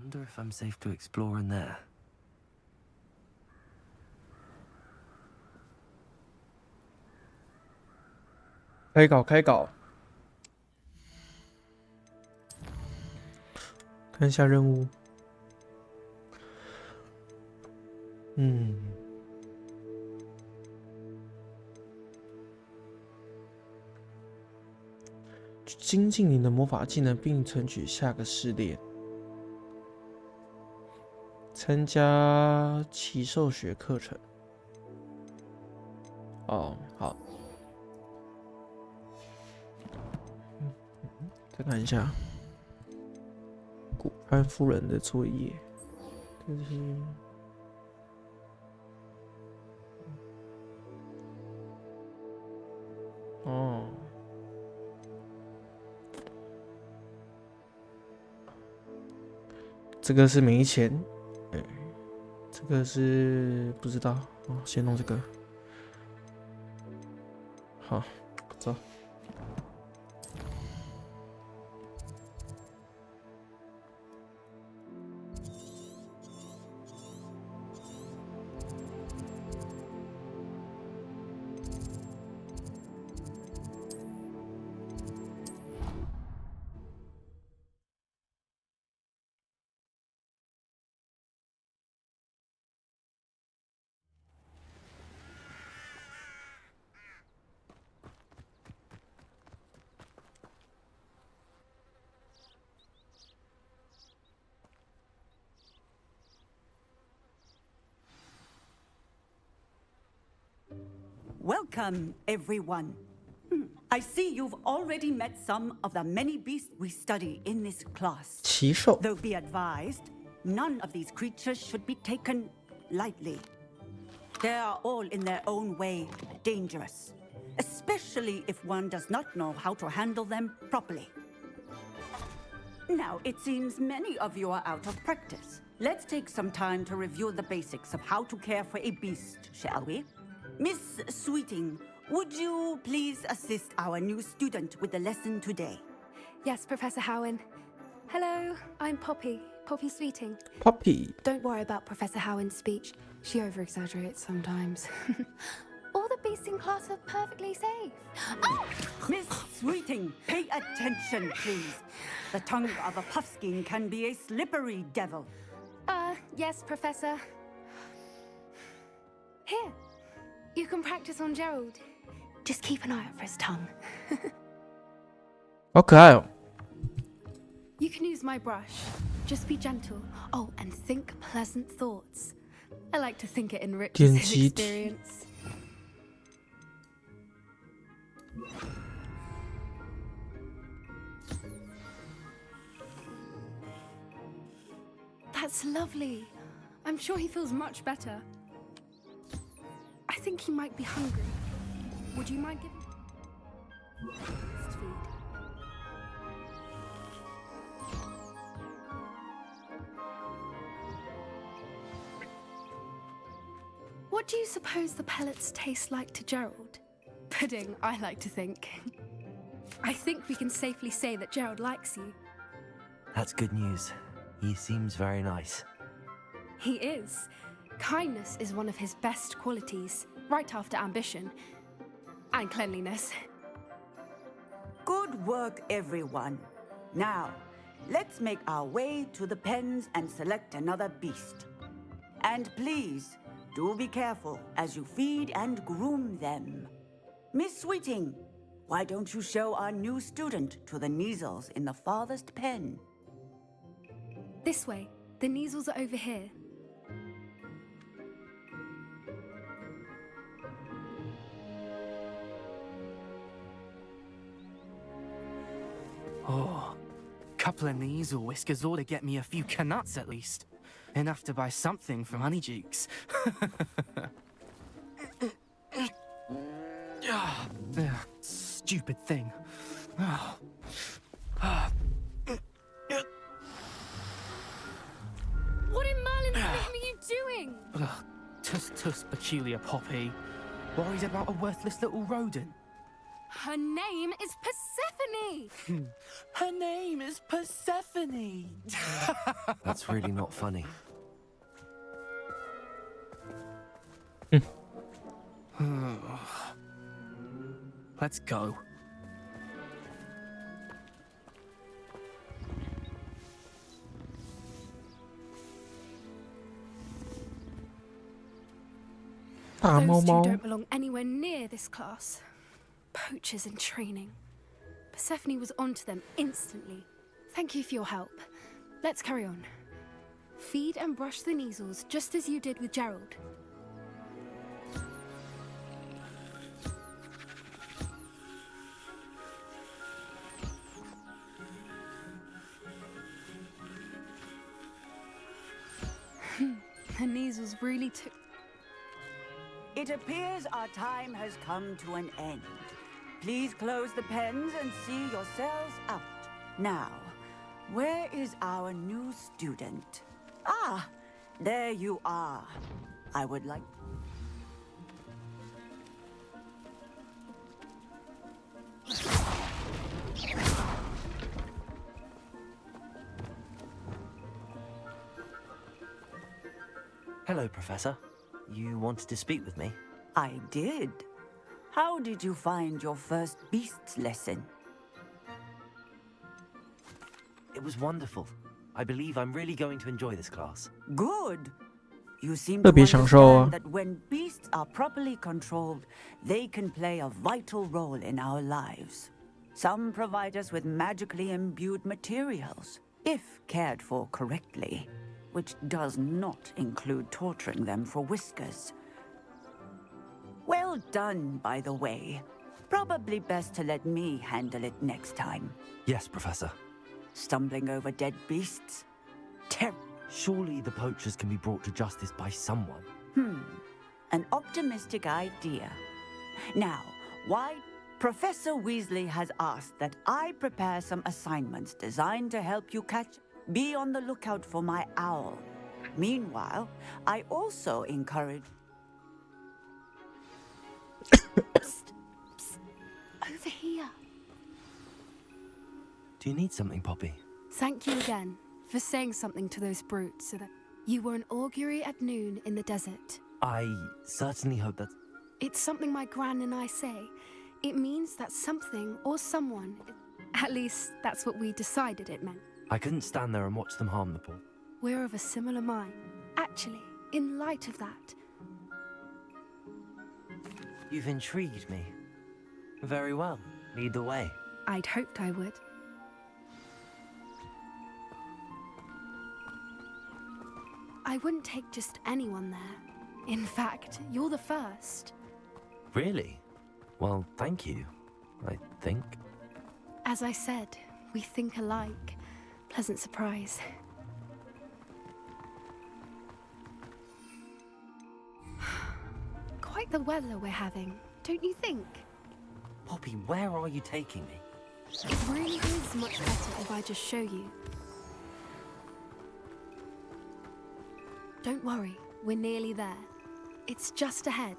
Wonder if I'm safe to explore in there. 开搞开搞，看一下任务。精进你的魔法技能，并存取下个试炼。参加奇兽学课程。哦，好。再看一下古潘夫人的作业，这是哦，这个是没钱，这个是不知道哦，先弄这个，好，走。Welcome, everyone. I see you've already met some of the many beasts we study in this class. 奇兽 Though be advised, none of these creatures should be taken lightly. They are all in their own way dangerous, especially if one does not know how to handle them properly. Now, it seems many of you are out of practice. Let's take some time to review the basics of how to care for a beast, shall we? Miss Sweeting, would you please assist our new student with the lesson today? Yes, Professor Howen. Hello, I'm Poppy Sweeting. Poppy Don't worry about Professor Howen's speech. She over-exaggerates sometimes. All the beasts in class are perfectly safe. Oh! Miss Sweeting, pay attention, please. The tongue of a puffskein can be a slippery devil. Yes, Professor. Here, you can practice on Gerald. Just keep an eye out for his tongue. 好可爱哦。 You can use my brush. Just be gentle. Oh, and think pleasant thoughts. I like to think it enriches his 点击 experience. That's lovely. I'm sure he feels much better. I think he might be hungry. Would you mind giving his feed? What do you suppose the pellets taste like to Gerald? Pudding, I like to think. I think we can safely say that Gerald likes you. That's good news. He seems very nice. He is. Kindness is one of his best qualities, right after ambition. And cleanliness. Good work, everyone. Now, let's make our way to the pens and select another beast. And please, do be careful as you feed and groom them. Miss Sweeting, why don't you show our new student to the Neasels in the farthest pen? This way. The Neasels are over here. Oh, couple of Neasel whiskers ought to get me a few canuts at least. Enough to buy something from Honeydukes. Stupid thing. What in Merlin's name are you doing? Tuss, peculiar Poppy. Worried about a worthless little rodent. Her name is Persephone! Her name is Persephone! That's really not funny. Let's go. Those two don't belong anywhere near this class. Poachers in training. Persephone was onto them instantly. Thank you for your help. Let's carry on. Feed and brush the Neasels just as you did with Gerald. The Neasels really took... It appears our time has come to an end. Please close the pens and see yourselves out. Now, where is our new student? Ah, there you are. I would like... Hello, Professor. You wanted to speak with me? I did. How did you find your first beasts lesson? It was wonderful. I believe I'm really going to enjoy this class. Good. You seem to 特别享受啊。 understand that when beasts are properly controlled, they can play a vital role in our lives. Some provide us with magically imbued materials, if cared for correctly, which does not include torturing them for whiskers. Well done, by the way. Probably best to let me handle it next time. Yes, Professor. Stumbling over dead beasts? Surely the poachers can be brought to justice by someone. An optimistic idea. Now, why Professor Weasley has asked that I prepare some assignments designed to help you catch... Be on the lookout for my owl. Meanwhile, I also encourage... Psst, psst, over here. Do you need something, Poppy? Thank you again for saying something to those brutes so that you were an augury at noon in the desert. I certainly hope that... It's something my gran and I say. It means that something or someone, at least that's what we decided it meant. I couldn't stand there and watch them harm the poor. We're of a similar mind. Actually, in light of that, You've intrigued me. Very well. Lead the way. I'd hoped I would. I wouldn't take just anyone there. In fact, you're the first. Really? Well, thank you, I think. As I said, we think alike. Pleasant surprise. Quite the weather we're having, don't you think? Poppy, where are you taking me? It really is much better if I just show you. Don't worry, we're nearly there. It's just ahead.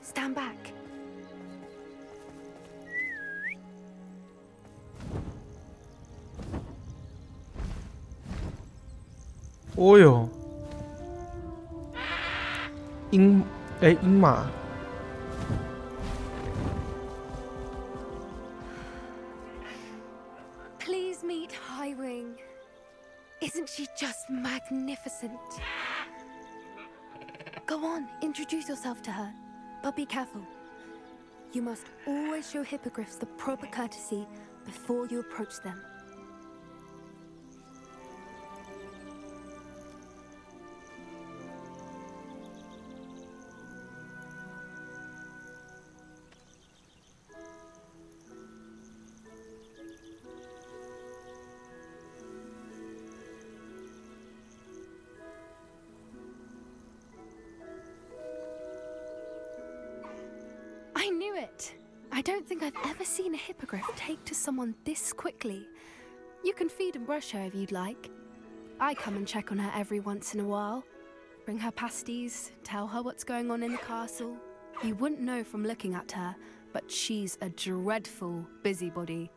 Stand back. Oh 哟，鹰马。 Please meet Highwing. Isn't she just magnificent? Go on, introduce yourself to her. But be careful. You must always show hippogriffs the proper courtesy before you approach them. I knew it! I don't think I've ever seen a hippogriff take to someone this quickly. You can feed and brush her if you'd like. I come and check on her every once in a while. Bring her pasties, tell her what's going on in the castle. You wouldn't know from looking at her, but she's a dreadful busybody.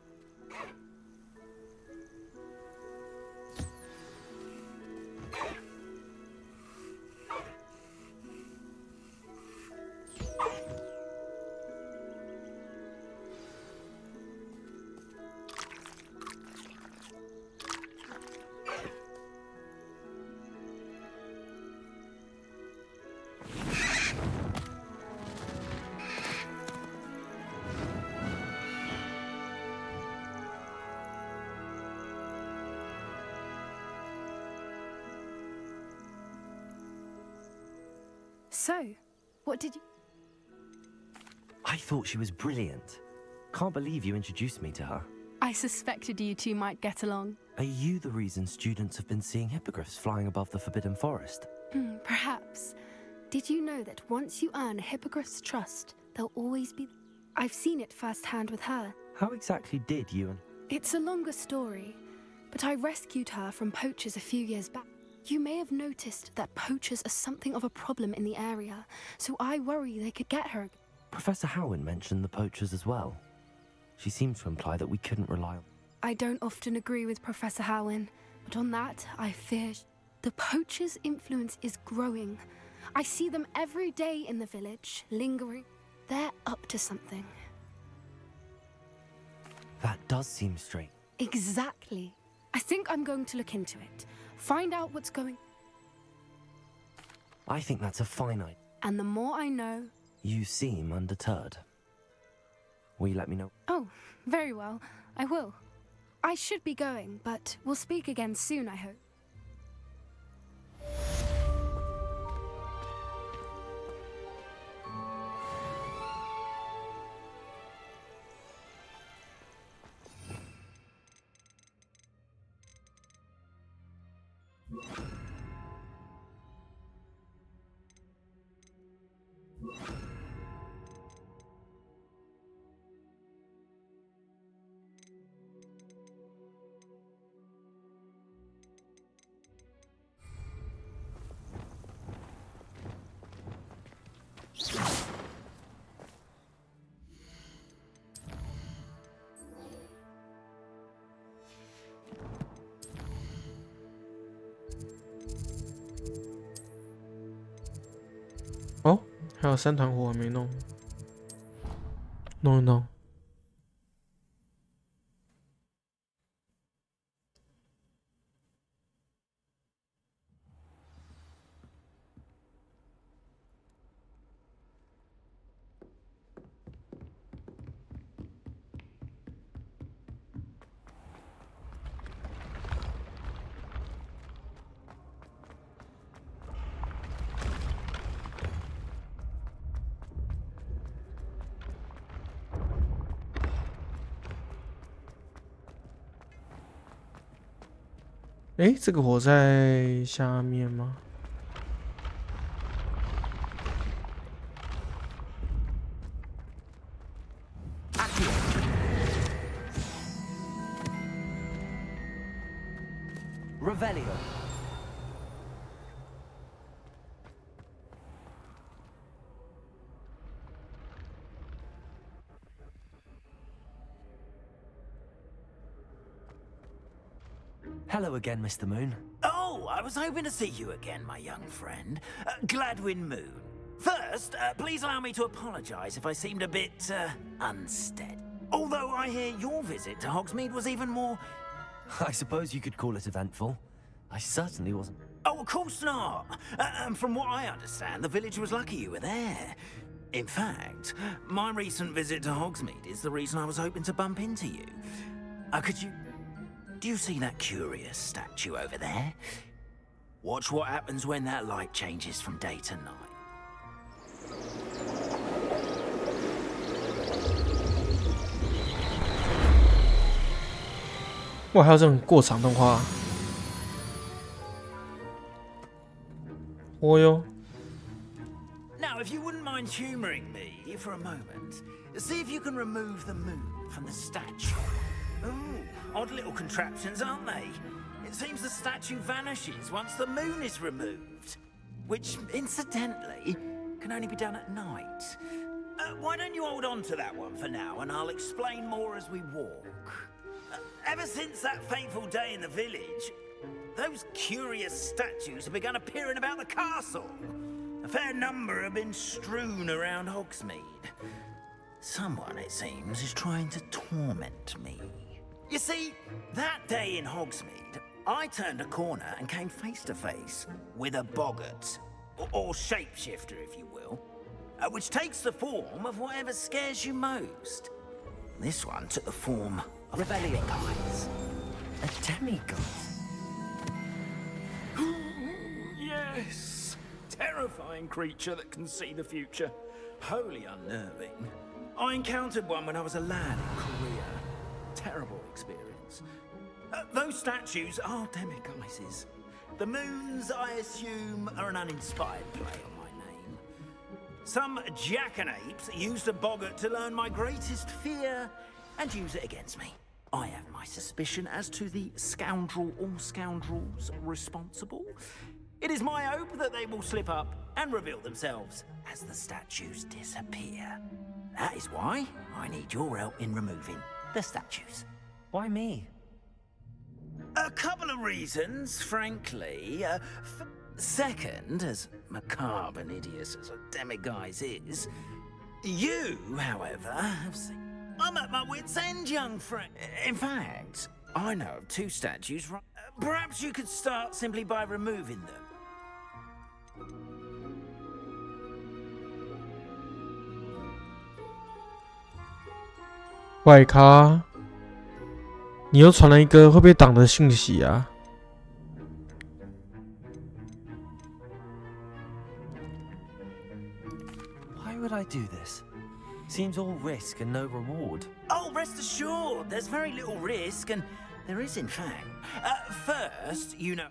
So, what did you... I thought she was brilliant. Can't believe you introduced me to her. I suspected you two might get along. Are you the reason students have been seeing hippogriffs flying above the Forbidden Forest? Perhaps. Did you know that once you earn a hippogriff's trust, they'll always be... I've seen it firsthand with her. How exactly did you and... It's a longer story, but I rescued her from poachers a few years back. You may have noticed that poachers are something of a problem in the area, so I worry they could get her. Professor Howin mentioned the poachers as well. She seemed to imply that we couldn't rely on... I don't often agree with Professor Howin, but on that, I fear the poachers' influence is growing. I see them every day in the village, lingering. They're up to something. That does seem strange. Exactly. I think I'm going to look into it. Find out what's going... I think that's a fine idea. And the more I know... You seem undeterred. Will you let me know? Oh, very well. I will. I should be going, but we'll speak again soon, I hope.哦，还有3团火还没弄，弄一弄。诶，这个火在下面吗？ Revelio. Hello again, Mr. Moon. Oh, I was hoping to see you again, my young friend. Gladwin Moon. First, please allow me to apologize if I seemed a bit, unsteady. Although I hear your visit to Hogsmeade was even more... I suppose you could call it eventful. I certainly wasn't. Oh, of course not. From what I understand, the village was lucky you were there. In fact, my recent visit to Hogsmeade is the reason I was hoping to bump into you. Could you... Do you see that curious statue over there? Watch what happens when that light changes from day to night. 哇，还有这种过场动画。哦哟。 Now, if you wouldn't mind humoring me for a moment, see if you can remove the moon from the statue. Ooh, odd little contraptions, aren't they? It seems the statue vanishes once the moon is removed, which, incidentally, can only be done at night. Why don't you hold on to that one for now, and I'll explain more as we walk. Ever since that fateful day in the village, those curious statues have begun appearing about the castle. A fair number have been strewn around Hogsmeade. Someone, it seems, is trying to torment me. You see, that day in Hogsmeade, I turned a corner and came face to face with a boggart, or shapeshifter, if you will, which takes the form of whatever scares you most. This one took the form of rebellion guys. A demigod? Yes! Terrifying creature that can see the future. Wholly unnerving. I encountered one when I was a lad in Korea. Terrible experience. Those statues are demiguises. The moons, I assume, are an uninspired play on my name. Some jackanapes used a boggart to learn my greatest fear and use it against me. I have my suspicion as to the scoundrel or scoundrels responsible. It is my hope that they will slip up and reveal themselves as the statues disappear. That is why I need your help in removing the statues. Why me? A couple of reasons, frankly. Second, as macabre and hideous as a demiguise is, you, however, have seen... I'm at my wit's end, young friend. In fact, I know of two statues. Perhaps you could start simply by removing them.怪咖，你又传了一个会被挡的讯息啊！ Why would I do this? Seems all risk and no reward. Oh, rest assured, there's very little risk, and there is, in fact. First, you know.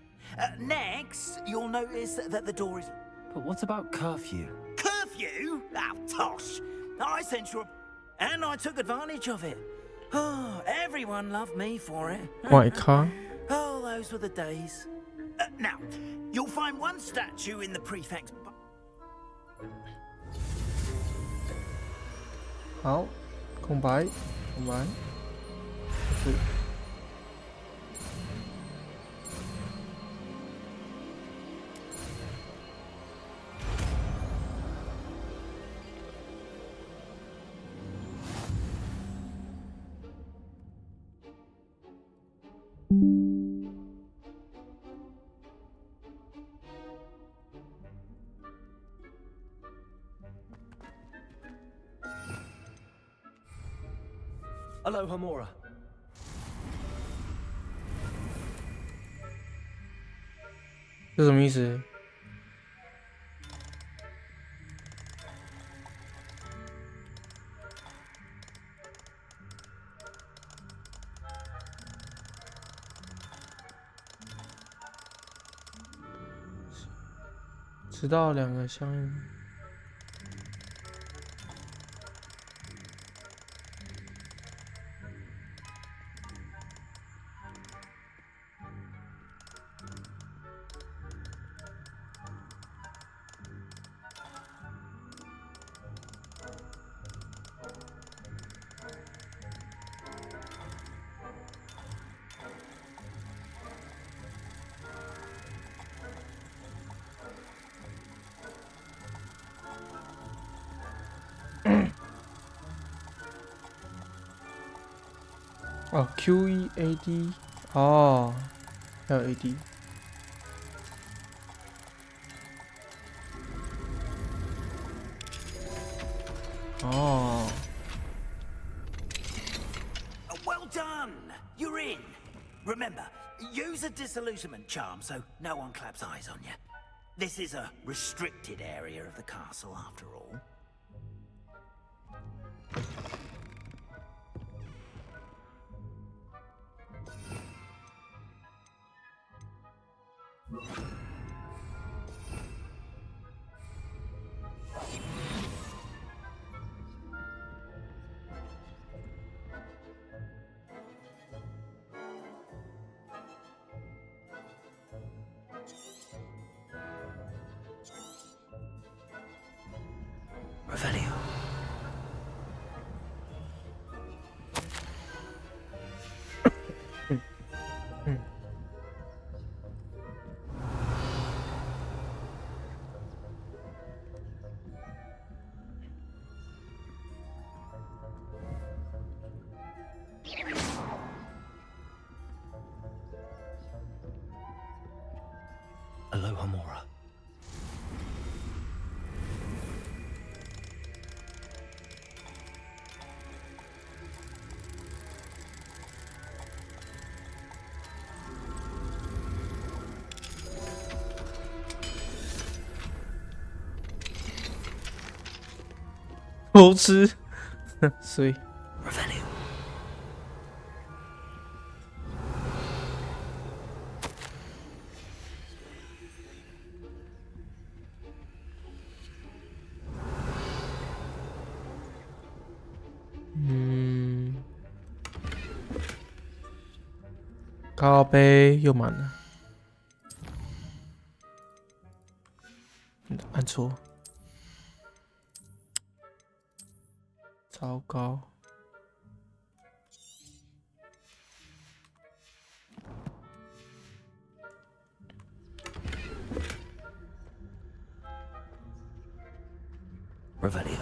Next, you'll notice that the door is... But what about curfew? Curfew? Oh, tosh! I sent you a... And I took advantage of it. Oh, everyone loved me for it. 怪咖， Oh, those were the days. Now, you'll find one statue in the prefect's... 好，空白，空白，是。 Aloha Mora. 这什么意思？直到两个相应。 哦 ，QEAD， 哦，还有 AD。哦， Well done! You're in. Remember, use a disillusionment charm so no one claps eyes on you. This is a restricted area of the castle, after all. Revelio. Aloha Mora. Oh, 偷吃，所以 Revelio.咖啡又满了，按错，糟糕。Revelio.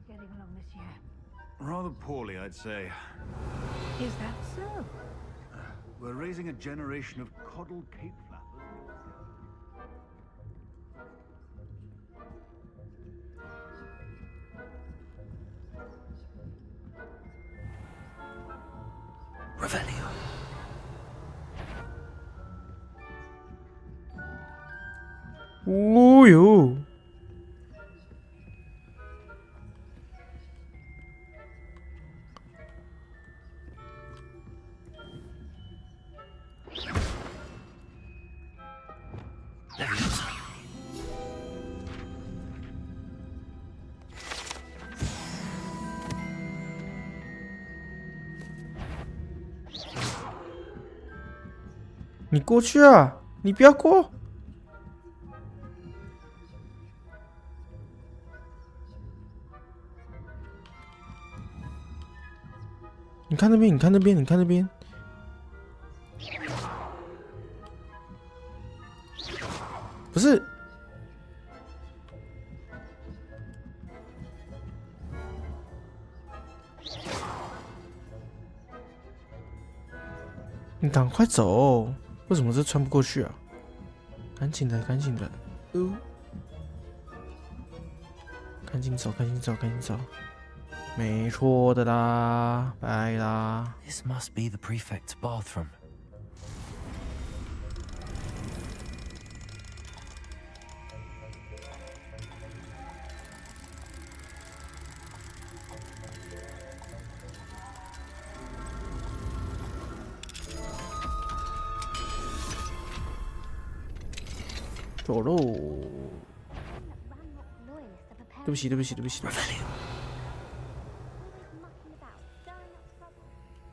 Getting along this year. Rather poorly, I'd say. Is that so? We're raising a generation of coddled cape flappers. Revelio. Oh yo. Leviosa. 你过去啊！你不要过！你看那边，你看那边，你看那边。不是，你赶快走！为什么这穿不过去啊？赶紧的，赶紧的，赶紧走，赶紧走，赶紧走！没错的啦，拜啦。This must be the prefect's bathroom.走喽！对不起，对不起，对不起，对不起。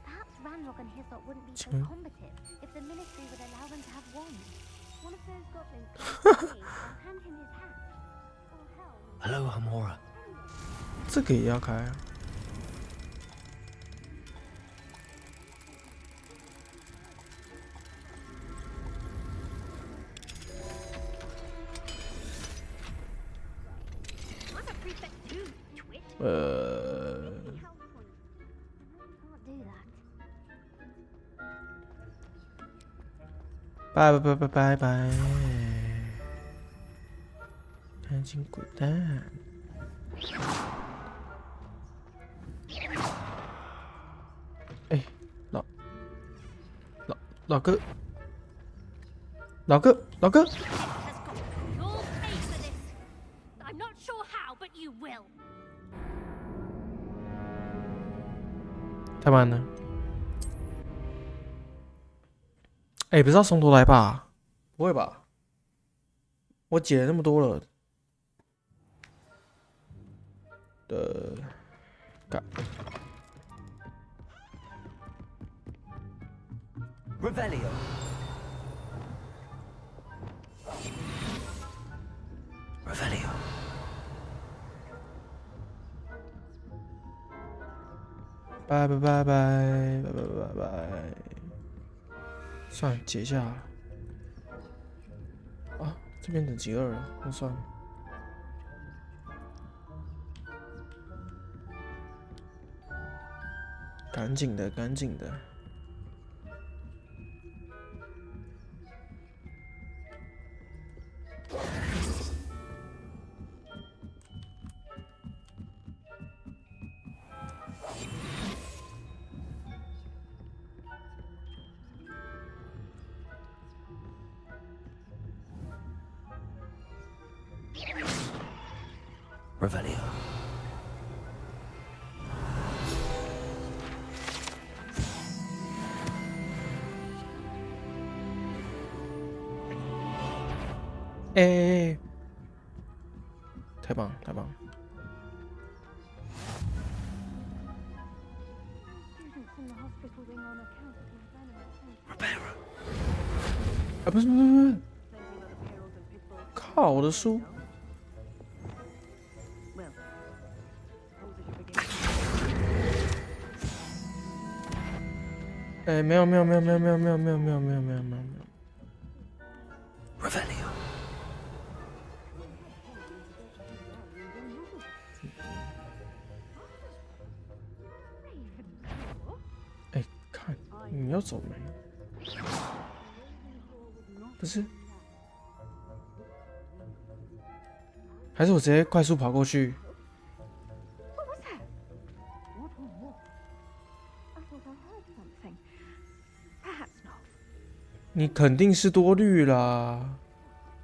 Perhaps Ranrock and Hislop wouldn't be so combative if the ministry would allow them to have wands. One of those goblins could be, I'll hand him his hat. Or hell, Aloha Mora. 这个也要开啊！can't do that. 拜拜拜拜拜拜！赶紧滚蛋！哎，老哥，老哥，老哥！ You'll pay for this. I'm not sure how, but you will. 太慢了。哎，不是要从头来吧？不会吧？我解了那么多了。干。 Revelio. Revelio. 拜拜拜拜拜拜拜拜。算了，解一下好了。啊，这边等级2了，那算了。赶紧的，赶紧的。 Revelio. Eh. 太棒了，太棒了！ Students in the hospital wing on account of his venom. Reparo. 啊，不是不是不是，靠，我的书！ 哎，没有没有没有没有没有没有没有没有没有没有没有。 Revelio. 哎，看你要走没？不是，还是我直接快速跑过去？ What was that? What or what? I thought I heard something. Perhaps not. 你肯定是多虑啦，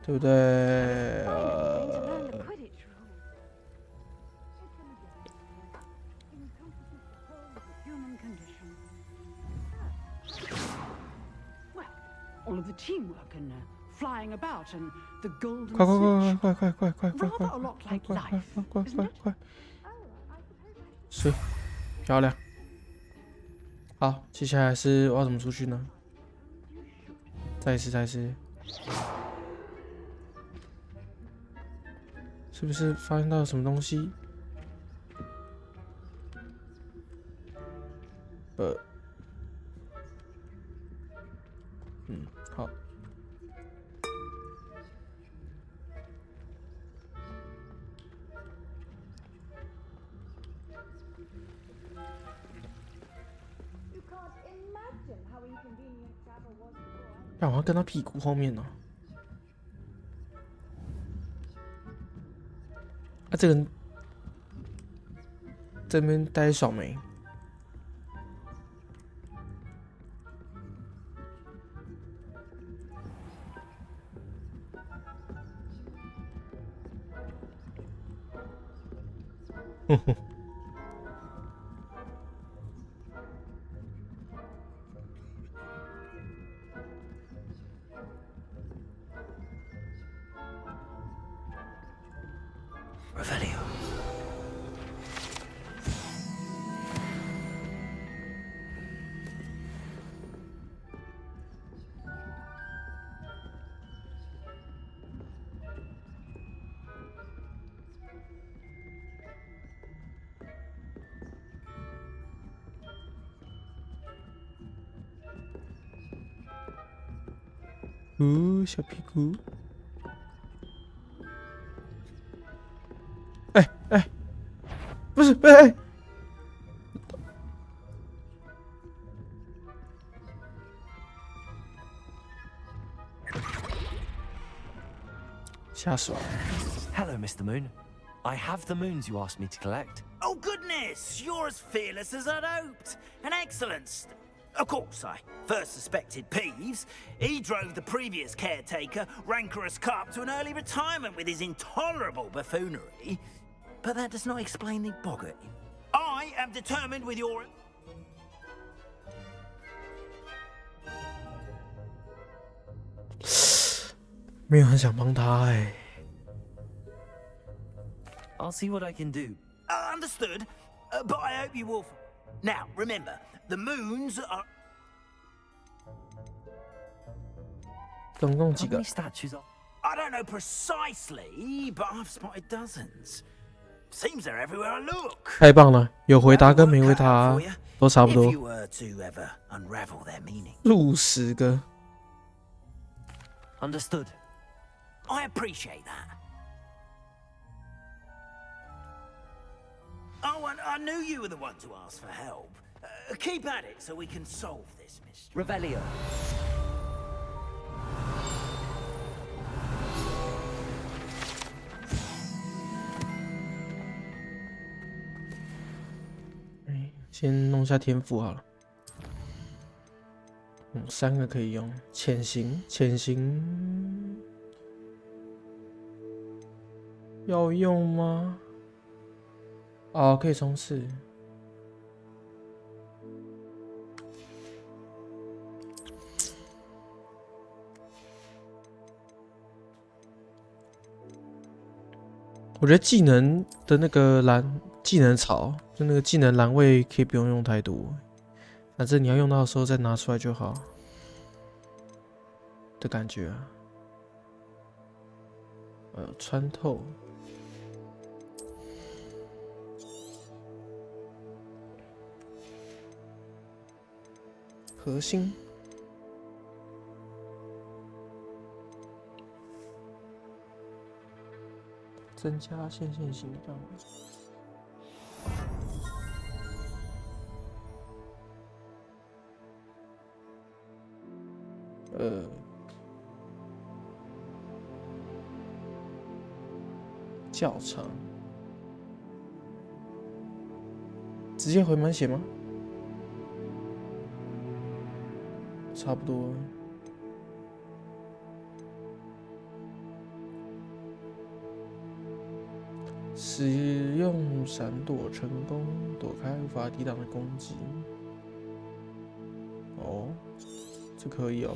对不对？ To learn the Quidditch rules. Human condition. Well, all of the teamwork and flying about and the golden 快快 snitch. 快快快快快快 Rather 快 a lot 快 like 快 life, 快快 isn't 快 it? 快！是，漂亮。好，接下来是我要怎么出去呢？再一次，再一次。是不是发现到了什么东西？好。 让我要跟他屁股后面呢、啊。这个人这边待爽没？哼哼。 Revelio.小屁股。哎哎，不是，哎。吓死我了！ Hello, Mr. Moon. I have the moons you asked me to collect. Oh, goodness! You're as fearless as I'd hoped. An excellent. Of course, I first suspected Peeves. He drove the previous caretaker, Rancorous Carp, to an early retirement with his intolerable buffoonery. But that does not explain the boggart. I am determined with your... 没有很想帮他哎。 I'll see what I can do. Understood. But I hope you will. Now, remember, the moons are. 总共 How 几个 many？ statues are? I don't know precisely, but I've spotted dozens. Seems they're everywhere I look. 太棒了，有回答 Well, 跟没 work 回 cut 答 out for you. 都差不 If 多， you were to ever unravel their meaning. 录10个。 Understood. I appreciate that. Oh, and I knew you were the one to ask for help. Keep at it so we can solve this mystery. Revelio. 先弄下天赋好了。3个可以用，潜行，潜行要用吗？哦，可以冲刺。我觉得技能的那个技能槽，就那个技能栏位可以不用用太多，反正你要用到的时候再拿出来就好的感觉啊。穿透，核心。 增加线性行动。较长，直接回满血吗？差不多。 使用闪躲成功，躲开无法抵挡的攻击。哦，这可以哦。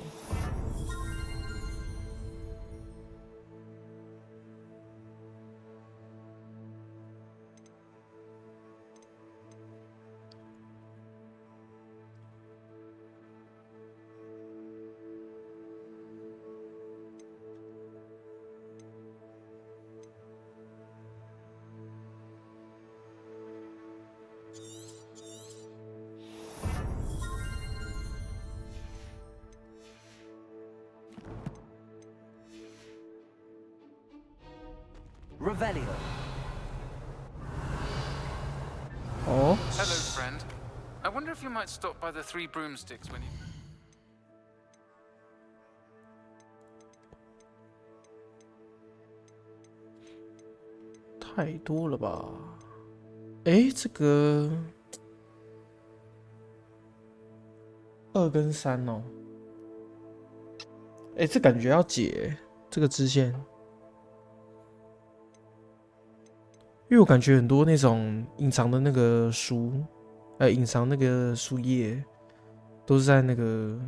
Revelio. Oh. Hello, friend. I wonder if you might stop by the Three Broomsticks when you. 太多了吧？哎，这个2跟3哦。哎，这感觉要解这个支线。 因为我感觉很多那种隐藏的那个书，隐藏那个书页，都是在那个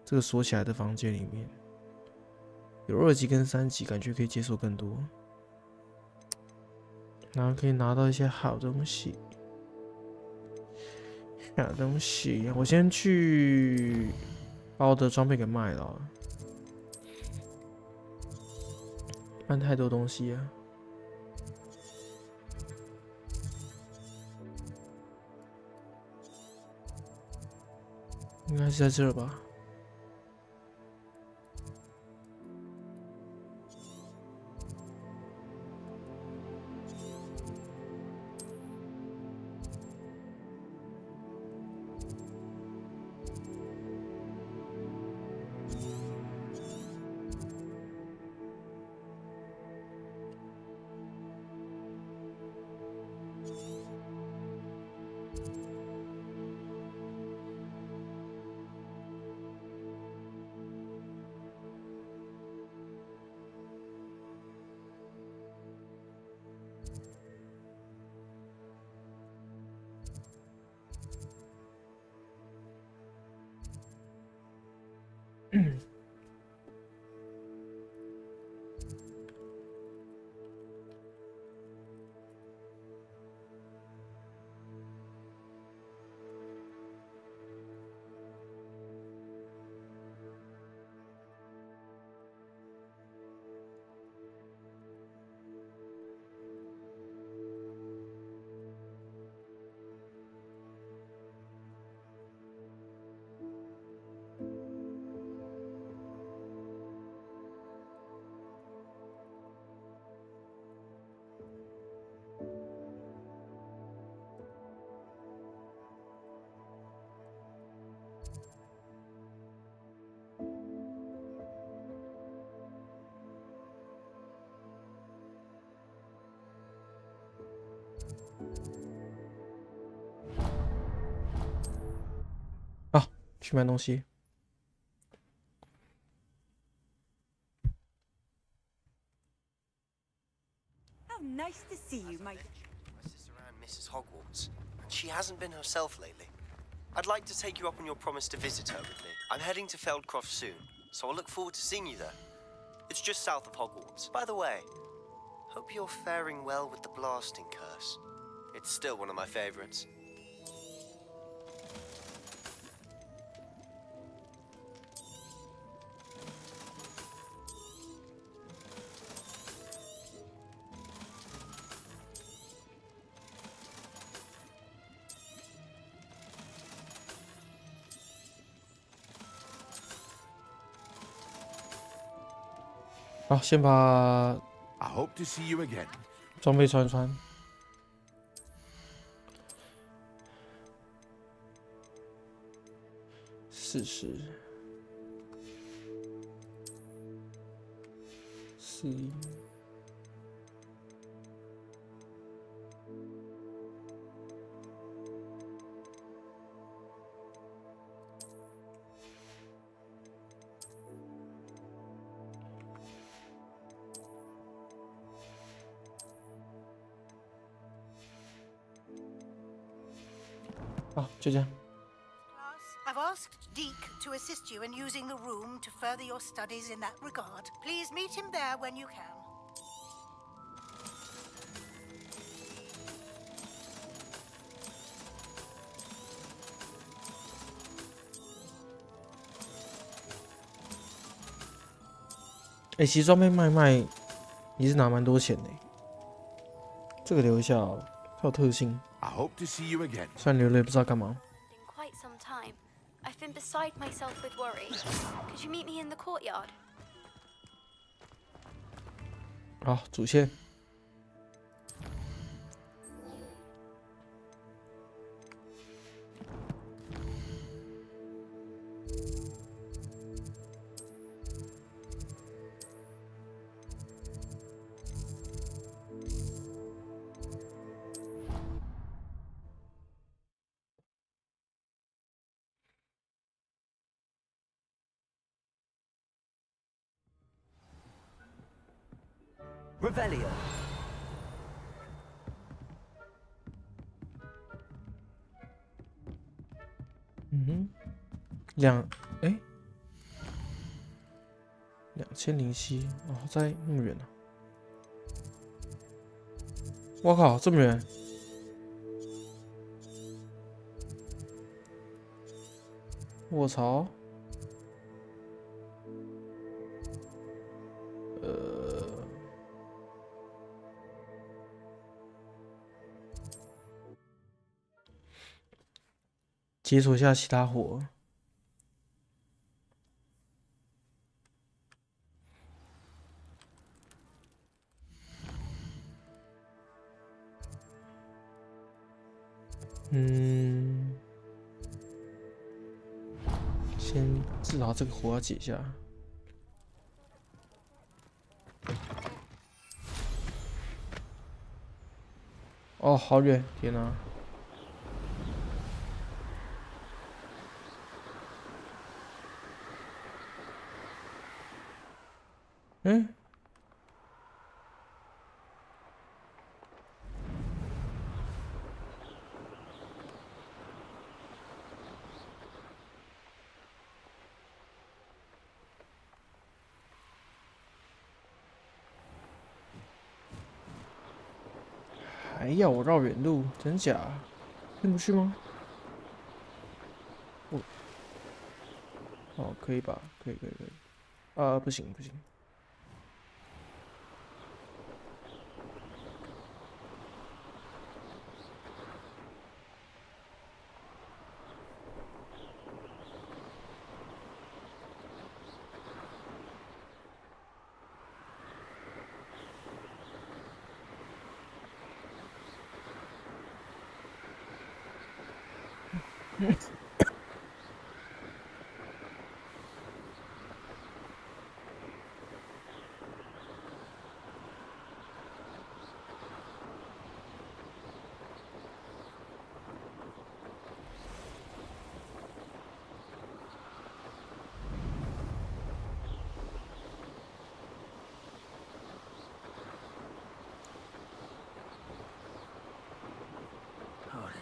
这个锁起来的房间里面。有2级跟3级，感觉可以解锁更多，然后可以拿到一些好东西。好东西，我先去把我的装备给卖了，卖太多东西啊。 应该是在这儿吧。去买东西。How nice to see you, my. My sister Anne misses Hogwarts, and she hasn't been herself lately. I'd like to take you up on your promise to visit her with me. I'm heading to Feldcroft soon, so I'll look forward to seeing you there. It's just south of Hogwarts. By the way, hope you're faring well with the blasting curse. It's still one of my favorites.好，先把 I hope to see you again. 装备穿一穿。40，41。好，就这样。 I've asked Deke to assist you in using the room to further your studies in that regard. Please meet him there when you can. 其实装备卖，也是拿蛮多钱的。这个留一下哦，它有特性。 I hope to see you again. 虽然留了也不知道干嘛。 Quite some time. I've been beside myself with worry. Could you meet me in the courtyard? 好，主线。Revelio. 2007哦，在那么远呢、我靠，这么远！我操！解锁一下其他火。先至少这个火要解一下。哦，好远！天哪！还要我绕远路，真假？进不去吗？哦，可以吧？可以。不行。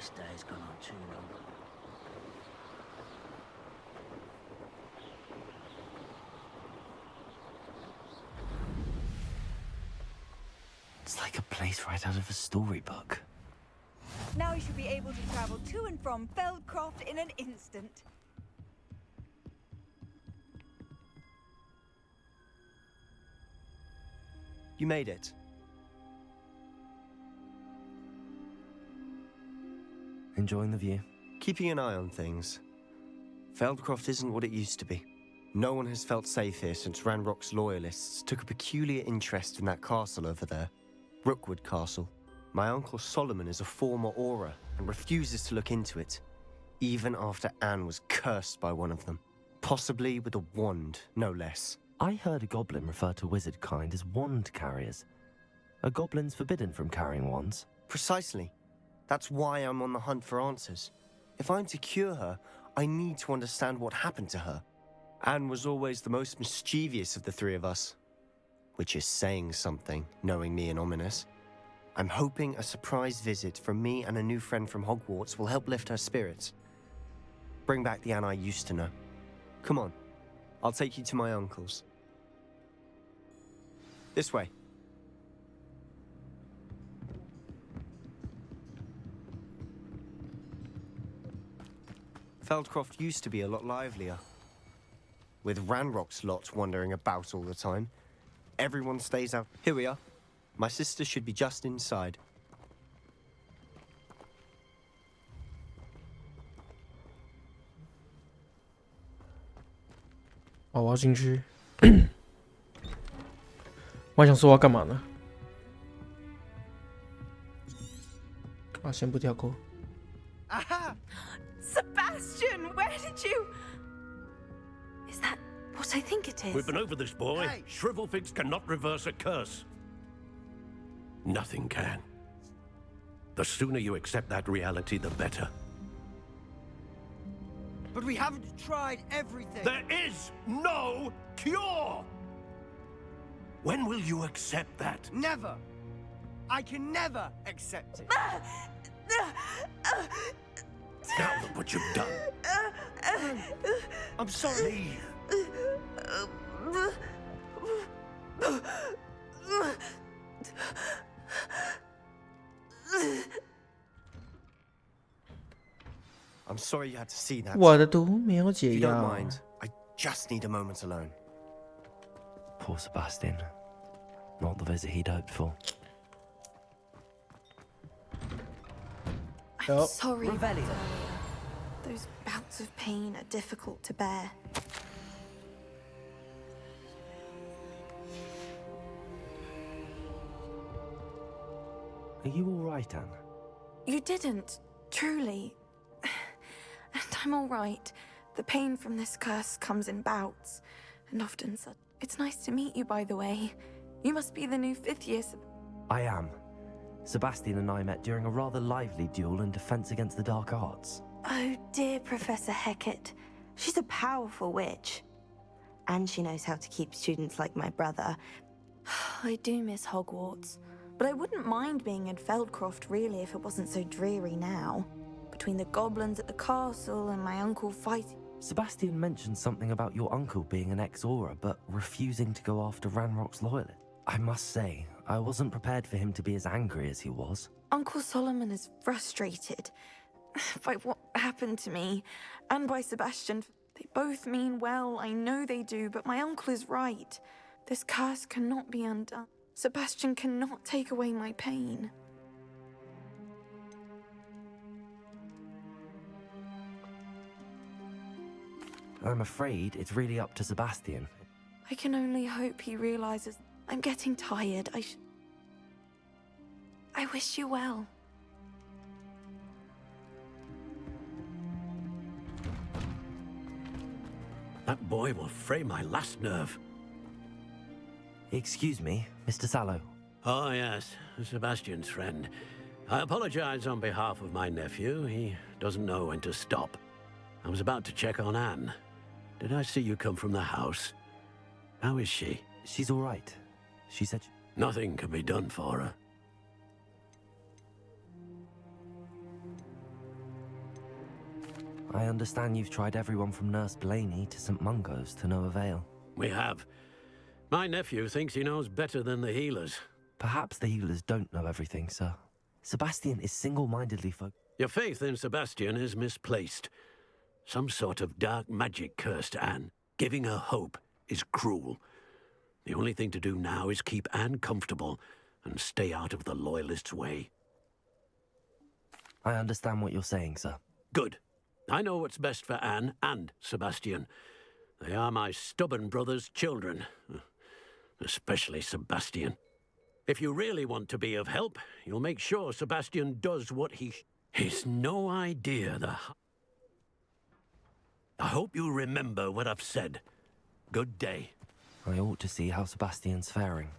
This day's gone on too long. It's like a place right out of a storybook. Now you should be able to travel to and from Feldcroft in an instant. You made it. Enjoying the view? Keeping an eye on things. Feldcroft isn't what it used to be. No one has felt safe here since Ranrock's loyalists took a peculiar interest in that castle over there. Rookwood Castle. My uncle Solomon is a former Auror and refuses to look into it, even after Anne was cursed by one of them. Possibly with a wand, no less. I heard a goblin refer to wizard kind as wand carriers. Are goblins forbidden from carrying wands? Precisely. That's why I'm on the hunt for answers. If I'm to cure her, I need to understand what happened to her. Anne was always the most mischievous of the three of us. Which is saying something, knowing me and Ominous. I'm hoping a surprise visit from me and a new friend from Hogwarts will help lift her spirits. Bring back the Anne I used to know. Come on, I'll take you to my uncle's. This way. Feldcroft used to be a lot livelier. With Ranrock's lot wandering about all the time. Everyone stays out. Here we are. My sister should be just inside.哦，我要进去。我还想说我要干嘛呢？啊，先不跳过。Aha! Sebastian, where did you... Is that what I think it is? We've been over this, boy. Hey. Shrivelfigs cannot reverse a curse. Nothing can. The sooner you accept that reality, the better. But we haven't tried everything. There is no cure! When will you accept that? Never. I can never accept it. Now look what you've done. I'm sorry. I'm sorry you had to see that. 我的毒没有 If 解 you don't 药。 mind, I just need a moment alone. Poor Sebastian. Not the visit he'd hoped for. Oh. Sorry. Revelio. Those bouts of pain are difficult to bear. Are you all right, Anne? You didn't, truly. And I'm all right. The pain from this curse comes in bouts, and often such. It's nice to meet you, by the way. You must be the new 5th year. I am. Sebastian and I met during a rather lively duel in defense against the dark arts. Oh, dear Professor Hecat. She's a powerful witch. And she knows how to keep students like my brother. I do miss Hogwarts, but I wouldn't mind being in Feldcroft, really, if it wasn't so dreary now. Between the goblins at the castle and my uncle fighting... Sebastian mentioned something about your uncle being an ex-Auror, but refusing to go after Ranrock's loyalists. I must say, I wasn't prepared for him to be as angry as he was. Uncle Solomon is frustrated by what happened to me, and by Sebastian. They both mean well, I know they do, but my uncle is right. This curse cannot be undone. Sebastian cannot take away my pain. I'm afraid it's really up to Sebastian. I can only hope he realizes I'm getting tired. I wish you well. That boy will fray my last nerve. Excuse me, Mr. Sallow. Oh, yes, Sebastian's friend. I apologize on behalf of my nephew. He doesn't know when to stop. I was about to check on Anne. Did I see you come from the house? How is she? She's all right. She said... Nothing can be done for her. I understand you've tried everyone from Nurse Blaney to St. Mungo's to no avail. We have. My nephew thinks he knows better than the healers. Perhaps the healers don't know everything, sir. Sebastian is single-mindedly focused. Your faith in Sebastian is misplaced. Some sort of dark magic cursed Anne. Giving her hope is cruel. The only thing to do now is keep Anne comfortable and stay out of the Loyalists' way. I understand what you're saying, sir. Good. I know what's best for Anne and Sebastian. They are my stubborn brother's children. Especially Sebastian. If you really want to be of help, you'll make sure Sebastian does what He's no idea I hope you remember what I've said. Good day. I ought to see how Sebastian's faring.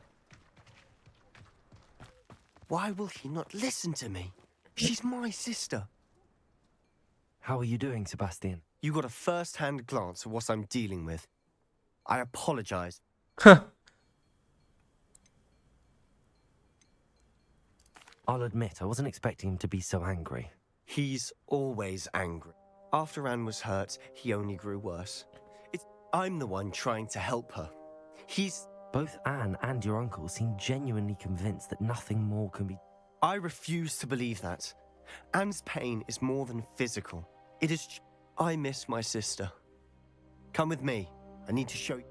Why will he not listen to me? She's my sister. How are you doing, Sebastian? You got a first-hand glance at what I'm dealing with. I apologize. I'll admit, I wasn't expecting him to be so angry. He's always angry. After Anne was hurt, he only grew worse. I'm the one trying to help her. Both Anne and your uncle seem genuinely convinced that nothing more can be... I refuse to believe that. Anne's pain is more than physical. It is... I miss my sister. Come with me. I need to show you...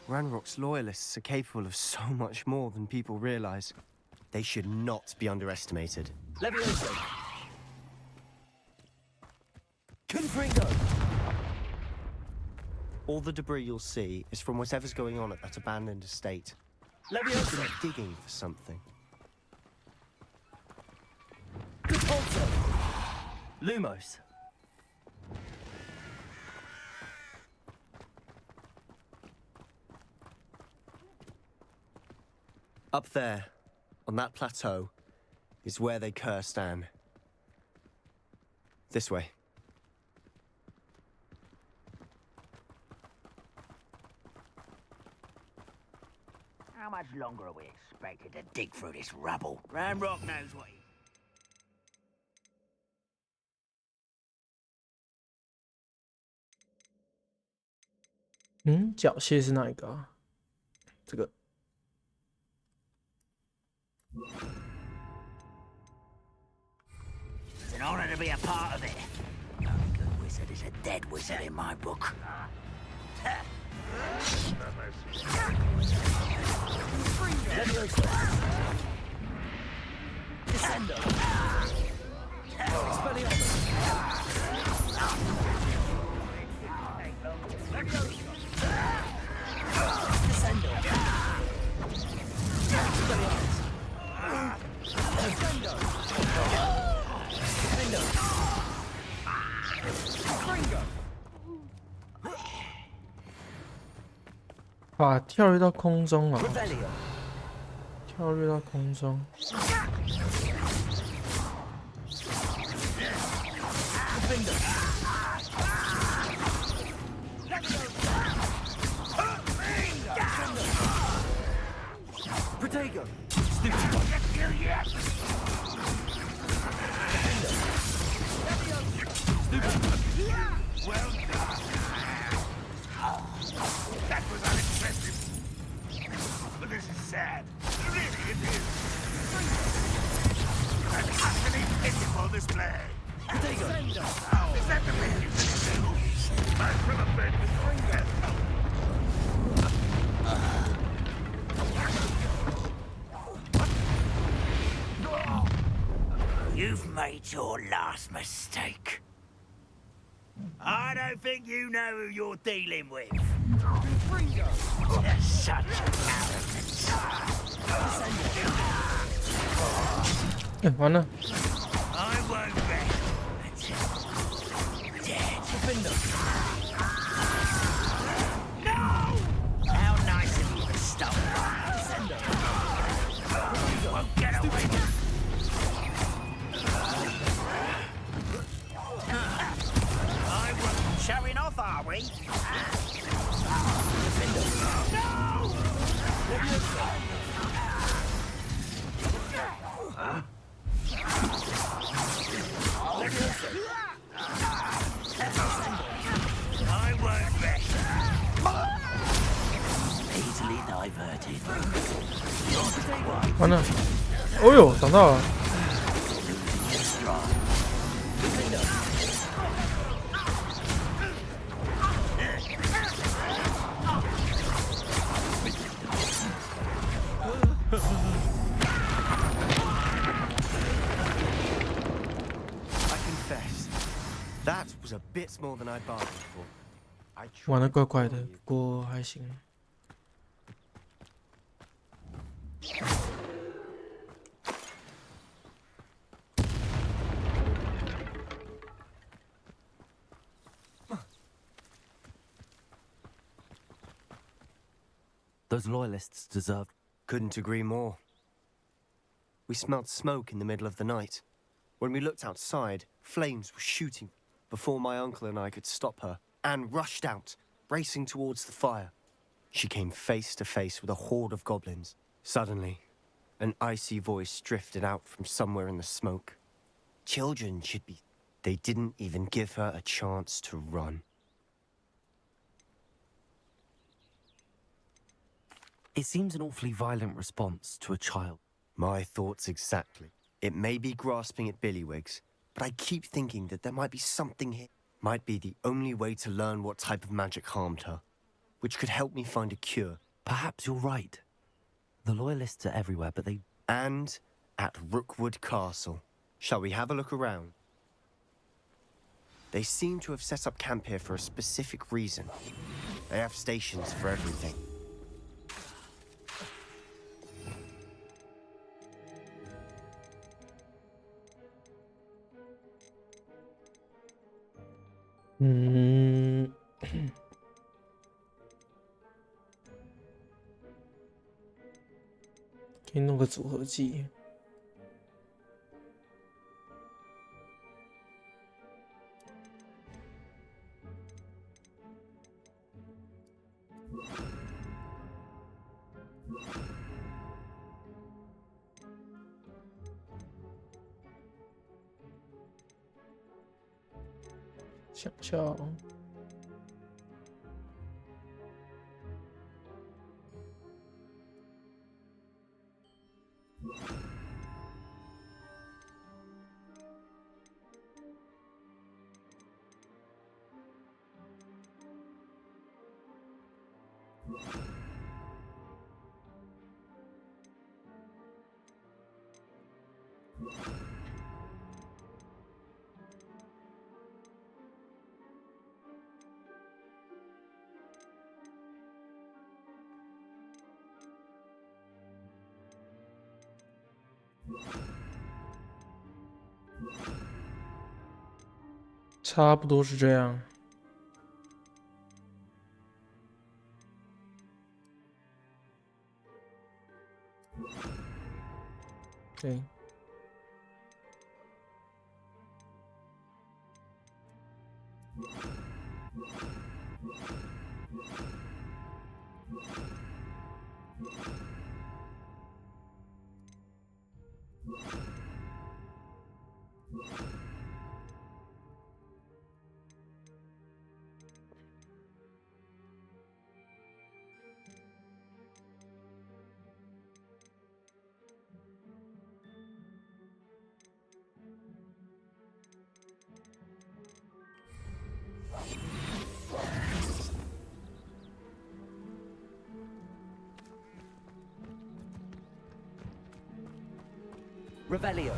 Ranrock's Loyalists are capable of so much more than people realize. They should not be underestimated. Levioso! Confringo! All the debris you'll see is from whatever's going on at that abandoned estate. Levioso! They're digging for something. Lumos. Up there, on that plateau, is where they cursed Anne. This way. How much longer are we expected to dig through this rubble? Ranrock knows what he... 缴械是哪一个啊？这个。It's an honor to be a part of it. No good wizard is a dead wizard in my book. Descendo. Confringo. 哇，跳跃到空中了！跳跃到空中。Protego. Well done. That was unexpected. But this is sad. Really, it is. An utterly pitiful display. Protego. Is that the best you can do? My brother bed with You've made your last mistake. I don't think you know who you're dealing with. You're such arrogance. 哎，完了！ I won't rest until dead. No! How nice of you to stop. Won't get away. Showing off, are we? No! 完了！哦呦，挡到了！ That was a bit more than I bargained for. 玩的怪怪的，不过还行。Those loyalists deserved. Couldn't agree more. We smelled smoke in the middle of the night. When we looked outside, flames were shooting. Before my uncle and I could stop her, Anne rushed out, racing towards the fire. She came face to face with a horde of goblins. Suddenly, an icy voice drifted out from somewhere in the smoke. Children should be... They didn't even give her a chance to run. It seems an awfully violent response to a child. My thoughts exactly. It may be grasping at Billywigs, but I keep thinking that there might be something here. Might be the only way to learn what type of magic harmed her, which could help me find a cure. Perhaps you're right. The loyalists are everywhere, but they... And at Rookwood Castle. Shall we have a look around? They seem to have set up camp here for a specific reason. They have stations for everything. Hmm. 可以弄个组合技。想想。 差不多是这样。对。Revelio.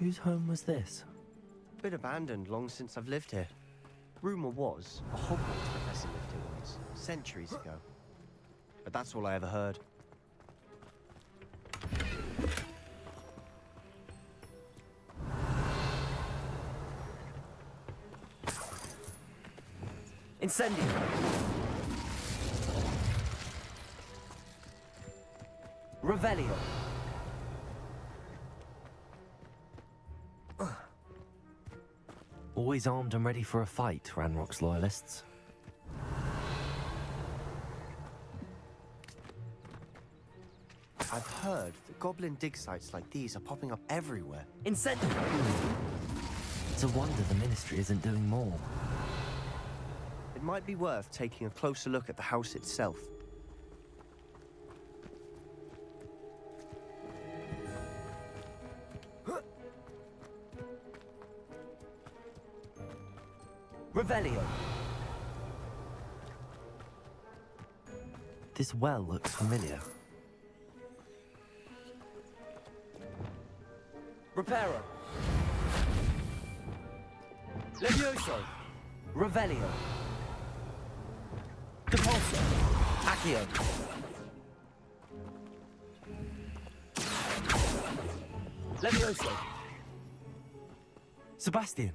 Whose home was this? Been abandoned long since I've lived here. Rumor was a Hogwarts professor lived here once, centuries ago. But that's all I ever heard. Incendio. Revelio. Always armed and ready for a fight, Ranrock's loyalists. I've heard that goblin dig sites like these are popping up everywhere. Incendio. It's a wonder the Ministry isn't doing more. It might be worth taking a closer look at the house itself. Revelio. This well looks familiar. Reparo. Levioso. Revelio. Depulso. Accio. Levioso. Sebastian,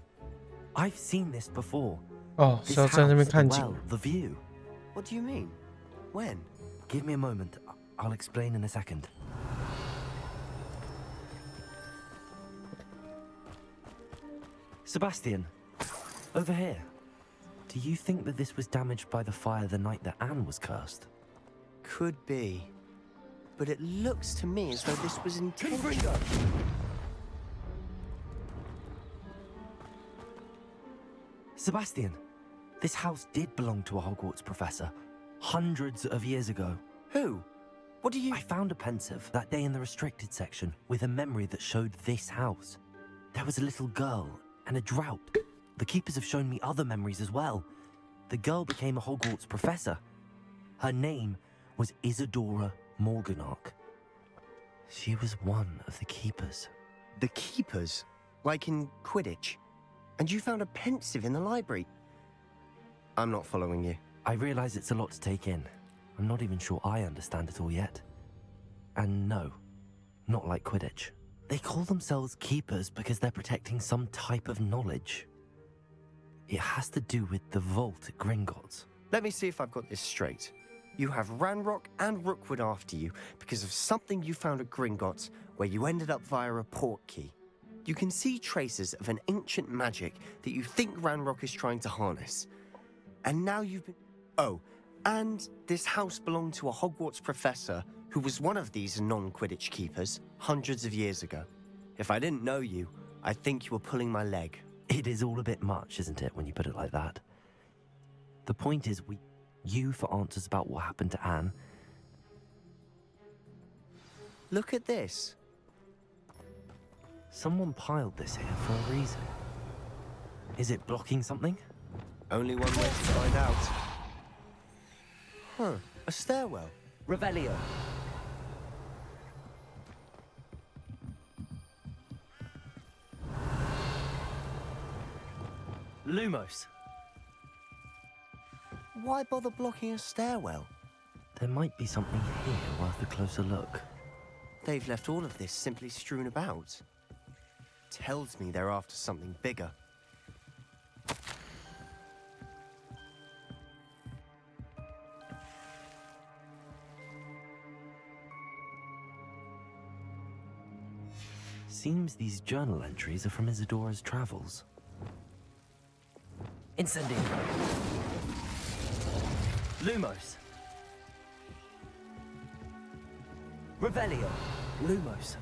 I've seen this before. Oh, This 是要在那边 house, 看 the 景。 well, the view. What do you mean? When? Give me a moment. I'll explain in a second. Sebastian, over here. Do you think that this was damaged by the fire the night that Anne was cursed? Could be. But it looks to me as though this was intentional. Sebastian, this house did belong to a Hogwarts professor, hundreds of years ago. Who? What do you... I found a pensive that day in the restricted section with a memory that showed this house. There was a little girl and a drought. The keepers have shown me other memories as well. The girl became a Hogwarts professor. Her name was Isadora Morganach. She was one of the keepers. The keepers? Like in Quidditch? And you found a pensive in the library? I'm not following you. I realize it's a lot to take in. I'm not even sure I understand it all yet. And no, not like Quidditch. They call themselves keepers because they're protecting some type of knowledge. It has to do with the vault at Gringotts. Let me see if I've got this straight. You have Ranrock and Rookwood after you because of something you found at Gringotts where you ended up via a portkey. You can see traces of an ancient magic that you think Ranrock is trying to harness. And now you've been... Oh, and this house belonged to a Hogwarts professor who was one of these non-Quidditch keepers hundreds of years ago. If I didn't know you, I'd think you were pulling my leg. It is all a bit much, isn't it, when you put it like that? The point is, you for answers about what happened to Anne. Look at this. Someone piled this here for a reason. Is it blocking something? Only one way to find out. Huh, a stairwell. Revelio. Lumos. Why bother blocking a stairwell? There might be something here worth a closer look. They've left all of this simply strewn about. Tells me they're after something bigger. Seems these journal entries are from Isadora's travels. Incendio. Lumos. Revelio. Lumos.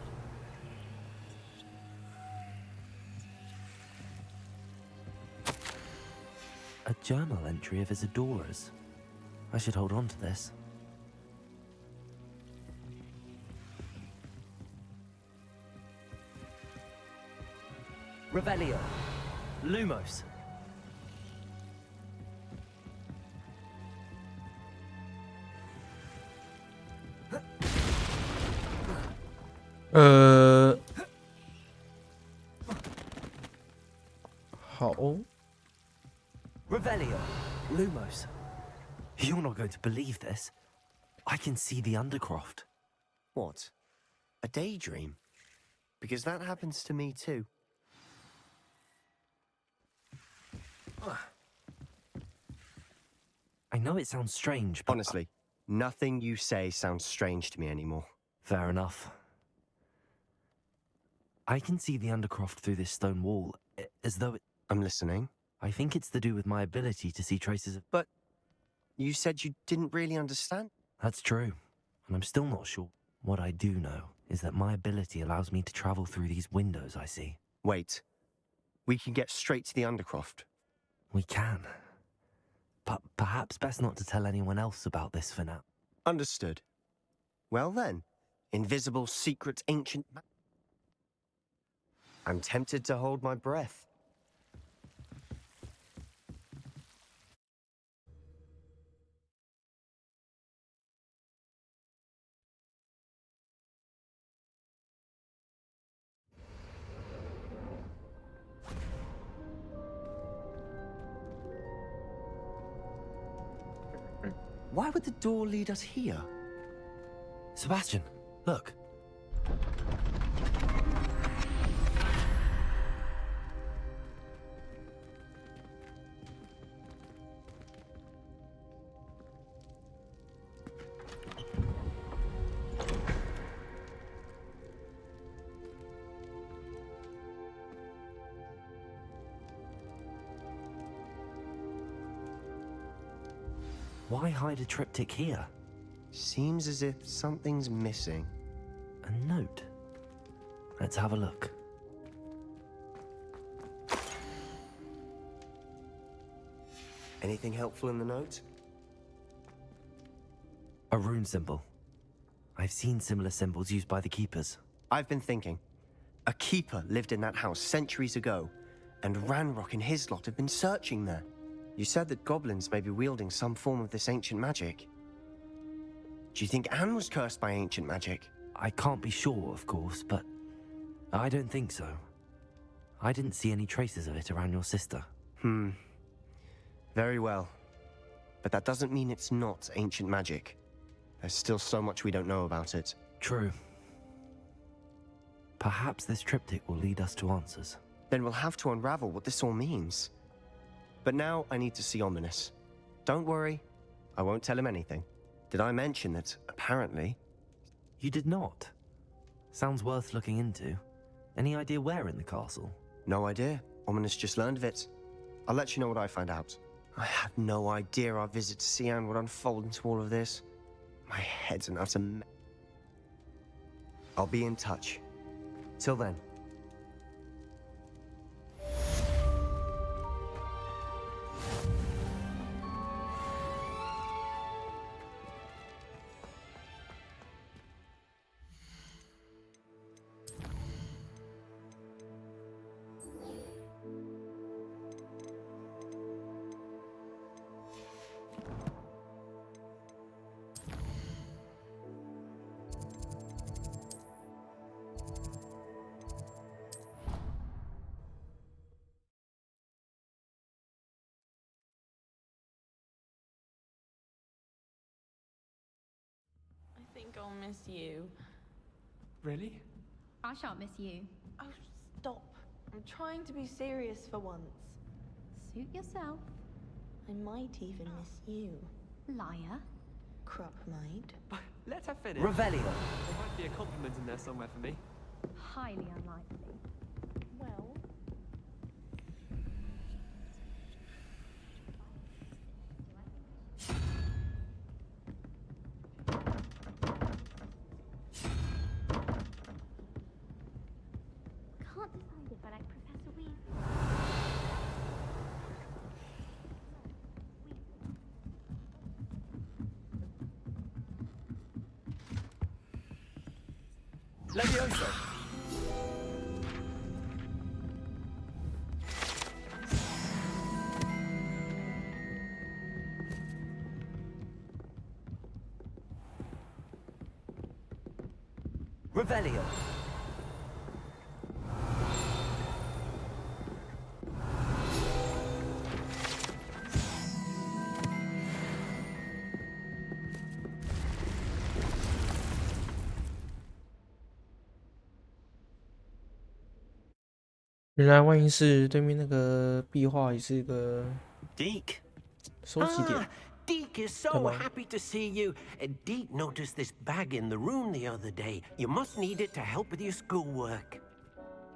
A journal entry of Isadora's. I should hold on to this. Revelio. Lumos.好。Revelio. Lumos. You're not going to believe this. I can see the Undercroft. What? A daydream? Because that happens to me too. I know it sounds strange, but... Honestly, nothing you say sounds strange to me anymore. Fair enough. I can see the Undercroft through this stone wall, as though it... I'm listening. I think it's to do with my ability to see traces of... But you said you didn't really understand? That's true, and I'm still not sure. What I do know is that my ability allows me to travel through these windows I see. Wait. We can get straight to the Undercroft. We can. But perhaps best not to tell anyone else about this for now. Understood. Well then, invisible, secret, ancient... I'm tempted to hold my breath. Why would the door lead us here? Sebastian, look. Why hide a triptych here? Seems as if something's missing. A note. Let's have a look. Anything helpful in the note? A rune symbol. I've seen similar symbols used by the keepers. I've been thinking. A keeper lived in that house centuries ago, and Ranrock and his lot have been searching there. You said that goblins may be wielding some form of this ancient magic. Do you think Anne was cursed by ancient magic? I can't be sure, of course, but I don't think so. I didn't see any traces of it around your sister. Very well. But that doesn't mean it's not ancient magic. There's still so much we don't know about it. True. Perhaps this triptych will lead us to answers. Then we'll have to unravel what this all means. But now I need to see Ominous. Don't worry, I won't tell him anything. Did I mention that, apparently... You did not. Sounds worth looking into. Any idea where in the castle? No idea. Ominous just learned of it. I'll let you know what I find out. I had no idea our visit to see Anne would unfold into all of this. My head's an utter mess. I'll be in touch. Till then. I think I'll miss you. Really? I shan't miss you. Oh, stop. I'm trying to be serious for once. Suit yourself. I might even miss you. Liar. Crop might. Let her finish. Revelio. There might be a compliment in there somewhere for me. Highly unlikely. Well, Can't decide if I like Professor Weasley. Levioso. Revelio.原来万应室对面那个壁画也是一个 Deke. 收集点。 Deke is so Come on. happy to see you. Deke noticed this bag in the room the other day. You must need it to help with your schoolwork.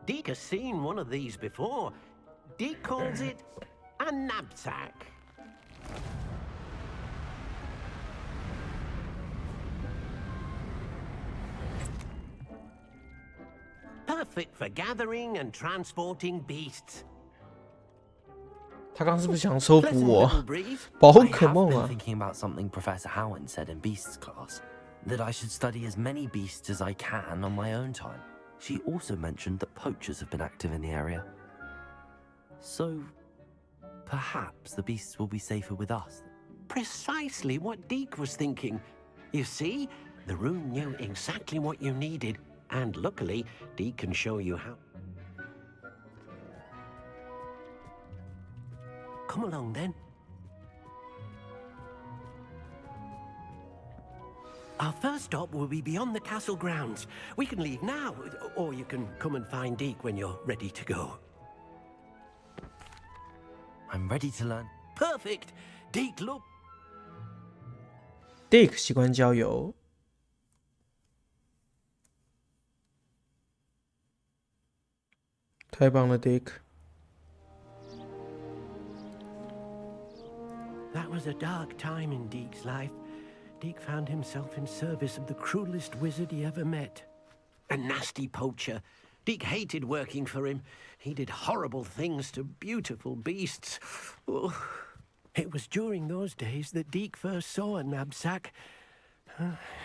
Deke has seen one of these before. Deke calls it a knapsack. Perfect for gathering and transporting beasts. 他刚刚是不是想收服我？ breeze. 宝 I 可 have 梦 been 啊！ thinking about something Professor Howard said in Beasts class, that I should study as many beasts as I can on my own time. She also mentioned that poachers have been active in the area. So, perhaps the beasts will be safer with us. Precisely what Deke was thinking. You see, the rune knew exactly what you needed, and luckily, Deke can show you how. Come along then. Our first stop will be beyond the castle grounds. We can leave now, or you can come and find Deke when you're ready to go. I'm ready to learn. Perfect! Deke, look. Dick 喜欢郊游。太棒了 ，Dick。 That was a dark time in Deke's life. Deke found himself in service of the cruelest wizard he ever met. A nasty poacher. Deke hated working for him. He did horrible things to beautiful beasts. Oh. It was during those days that Deke first saw a knapsack.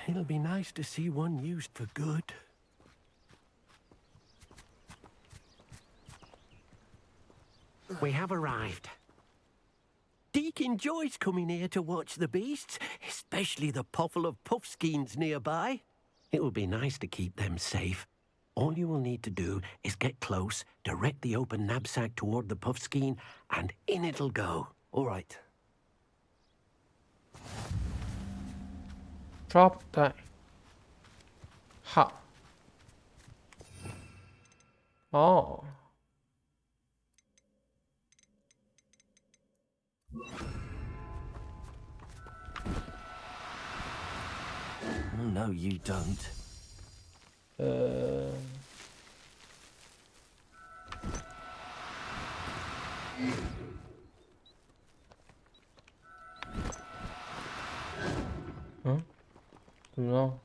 It'll be nice to see one used for good. We have arrived. Deke enjoys coming here to watch the beasts, especially the potful of puffskeins nearby. It will be nice to keep them safe. All you will need to do is get close, direct the open knapsack toward the puffskein, and in it'll go. All right. Drop die。好。哦。No, you don't. 怎么了？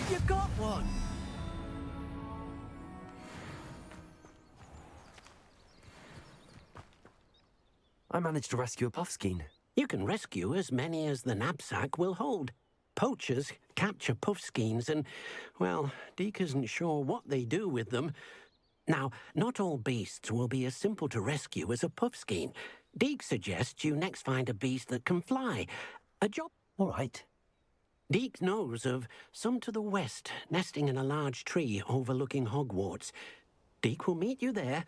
You got one! I managed to rescue a puffskein. You can rescue as many as the knapsack will hold. Poachers capture puffskeins and, well, Deke isn't sure what they do with them. Now, not all beasts will be as simple to rescue as a puffskein. Deke suggests you next find a beast that can fly. A job... All right. Deke knows of some to the west, nesting in a large tree overlooking Hogwarts. Deke will meet you there.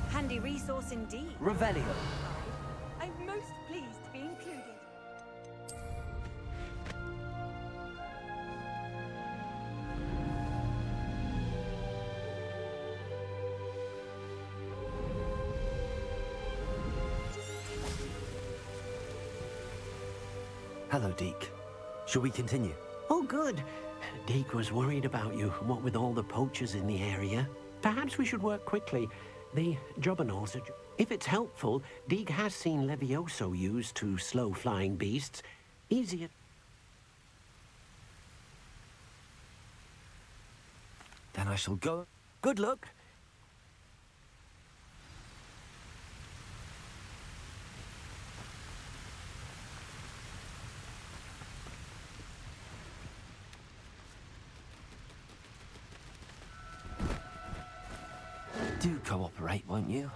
Handy resource indeed. Revelio. I'm most pleased to be included. Hello, Deke. Shall we continue? Oh, good. Deke was worried about you, what with all the poachers in the area. Perhaps we should work quickly. The jobberknolls are... If it's helpful, Deke has seen Levioso used to slow flying beasts. Easier... Then I shall go. Good luck. Do cooperate, won't you?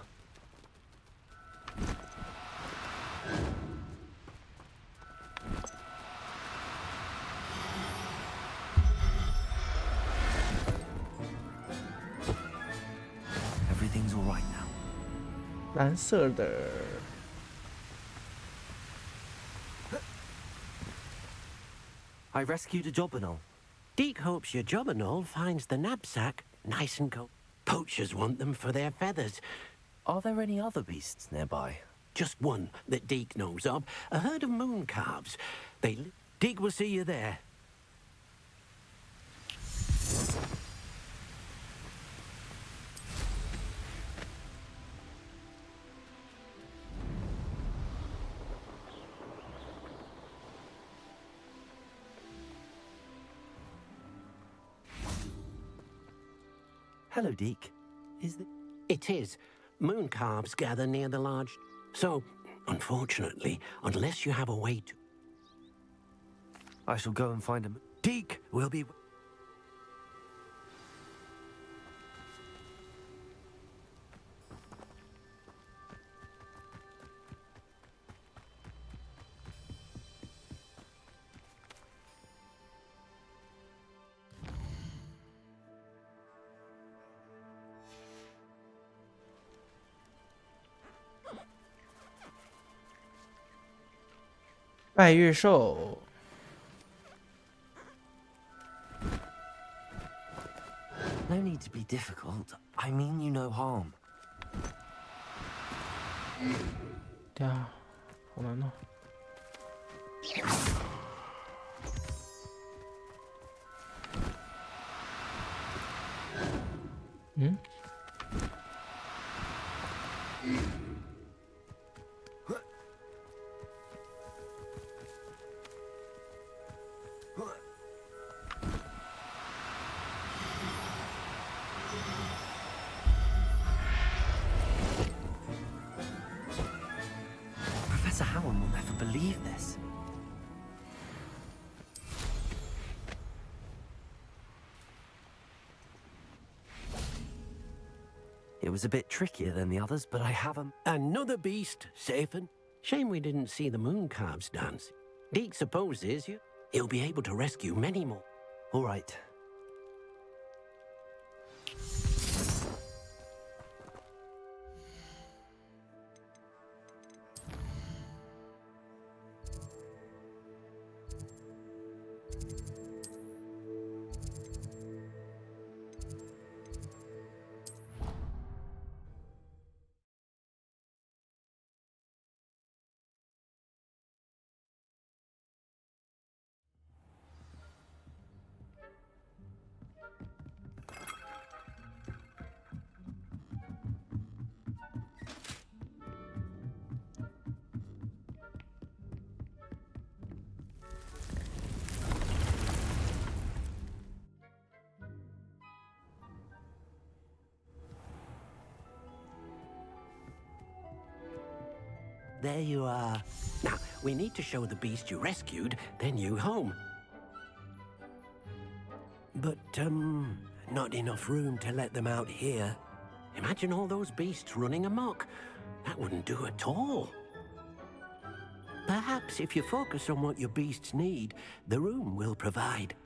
Everything's all right now. 蓝色的。 I rescued a jobberknoll. Deke hopes your jobberknoll finds the knapsack nice and cold. Poachers want them for their feathers. Are there any other beasts nearby? Just one that Deke knows of. A herd of moon calves. Deke will see you there. Hello, Deke. It is. Moon calves gather near the large... So, unfortunately, unless you have a way to... I shall go and find him. Deke will be...拜月兽。 No need to be difficult. I mean you no harm. 对啊，好难哦。嗯？ Professor Howard will never believe this. It was a bit trickier than the others, but I have him. Another beast, Safen. Shame we didn't see the moon calves dance. Deke supposes he'll be able to rescue many more. All right. There you are. Now, we need to show the beast you rescued their new home. But, not enough room to let them out here. Imagine all those beasts running amok. That wouldn't do at all. Perhaps if you focus on what your beasts need, the room will provide.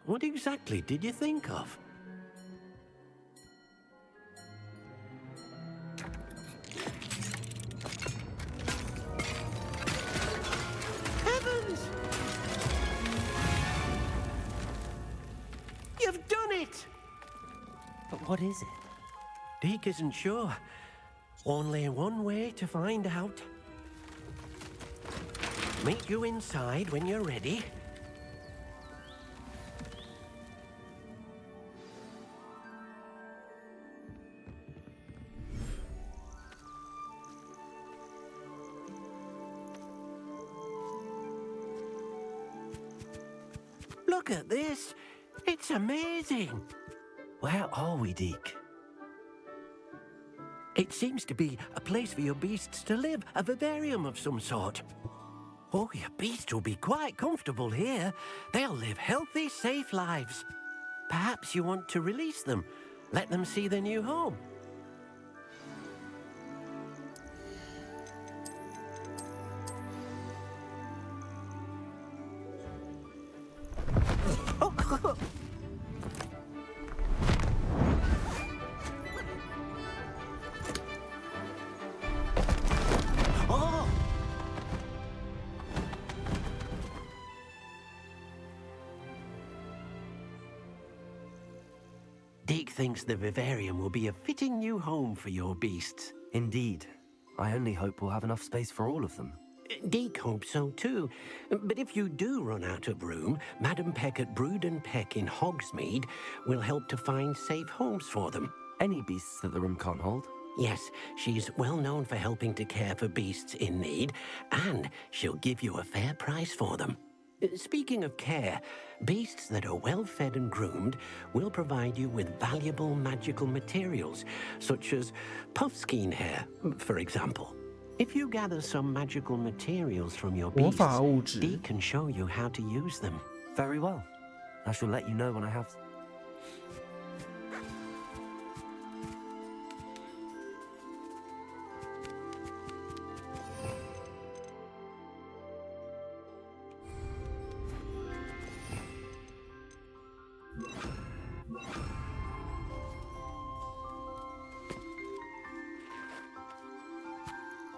What exactly did you think of? Heavens! You've done it! But what is it? Deke isn't sure. Only one way to find out. Meet you inside when you're ready. Look at this. It's amazing. Where are we, Deke? It seems to be a place for your beasts to live, a vivarium of some sort. Oh, your beasts will be quite comfortable here. They'll live healthy, safe lives. Perhaps you want to release them, let them see their new home. thinks the vivarium will be a fitting new home for your beasts. Indeed. I only hope we'll have enough space for all of them. Deke hopes so too. But if you do run out of room, Madam Peck at Brood and Peck in Hogsmeade will help to find safe homes for them. Any beasts that the room can't hold? Yes, she's well known for helping to care for beasts in need, and she'll give you a fair price for them. Speaking of care, beasts that are well fed and groomed will provide you with valuable magical materials, such as puffskein hair, for example. If you gather some magical materials from your beasts, Dee can show you how to use them. Very well. I shall let you know when I have...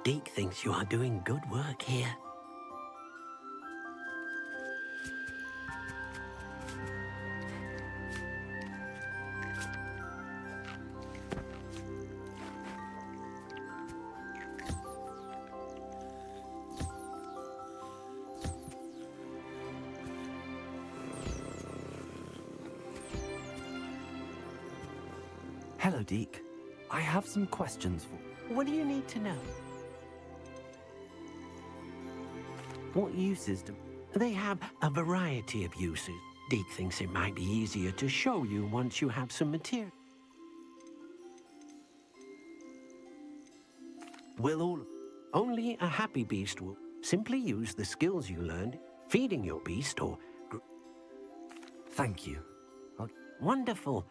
Deke thinks you are doing good work here. Hello, Deke. I have some questions for... What do you need to know? What uses do... They have a variety of uses. Deke thinks it might be easier to show you once you have some material. Will all... Only a happy beast will simply use the skills you learned feeding your beast or... Thank you. Wonderful.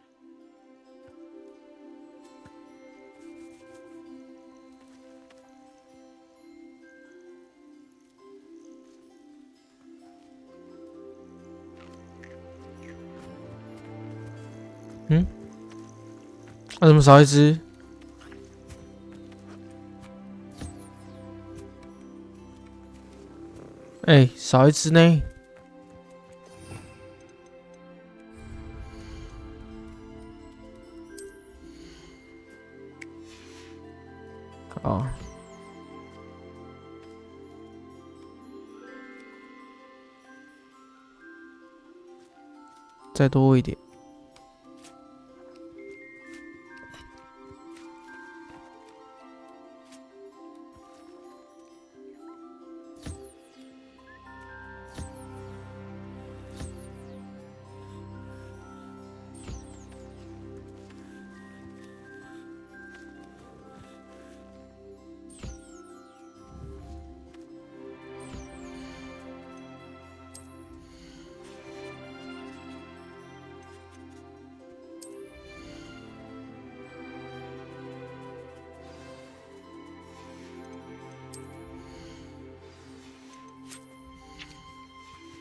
怎么少一只？少一只呢？哦，再多一点。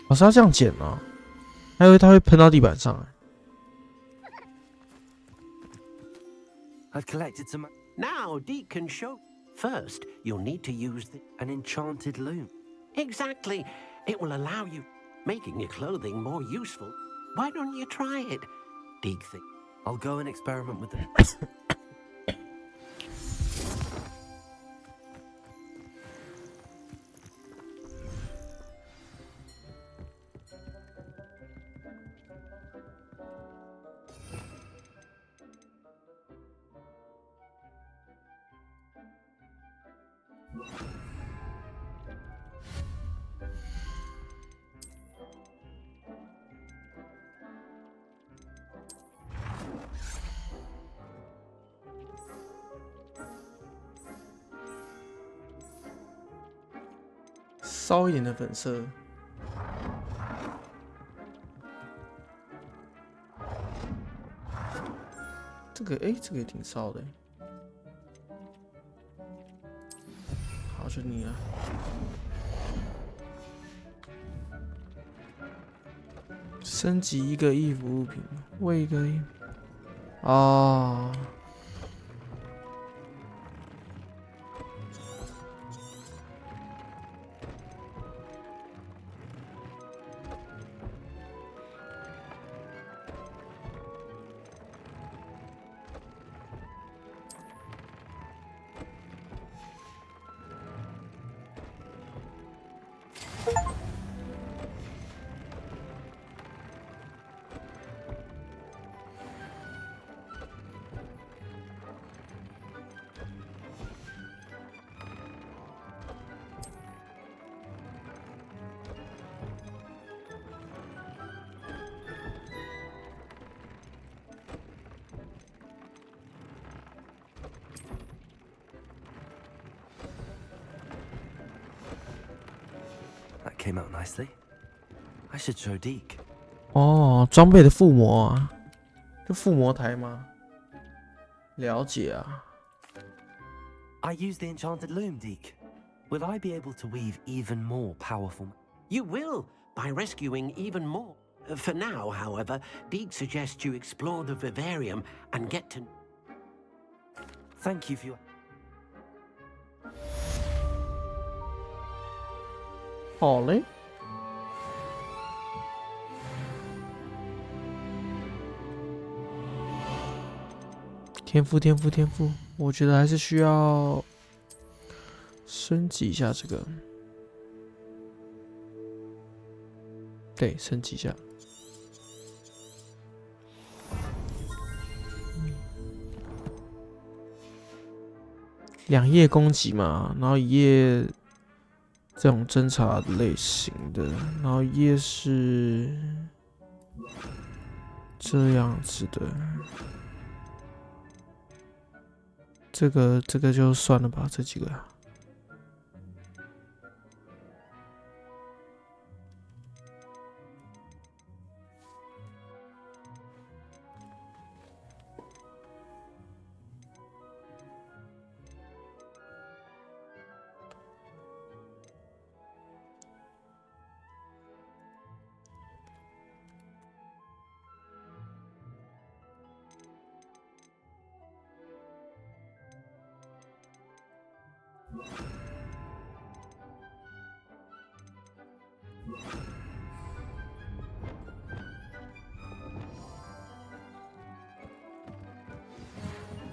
我是要这样捡啊，还以为它会喷到地板上。I've collected some... Now Deke can show. First, you'll need to use an enchanted loom. Exactly. It will allow you, making your clothing more useful. Why don't you try it? Deke thinks. I'll go and experiment with it. 烧一点的粉色。这个这个也挺烧的。好，就你了。升级一个衣服物品，喂一个衣。哦。came out nicely. I should show Deke. 哦，装备的附魔啊，就附魔台吗？了解啊。I use the enchanted loom, Deke. Will I be able to weave even more powerful? You will, by rescuing even more. For now, however, Deke suggests you explore the vivarium and get to... Thank you for your... 好嘞。天赋，天赋，天赋，我觉得还是需要升级一下这个。对，升级一下。2页攻击嘛，然后1页这种侦查类型的，然后1页是这样子的。这个就算了吧，这几个。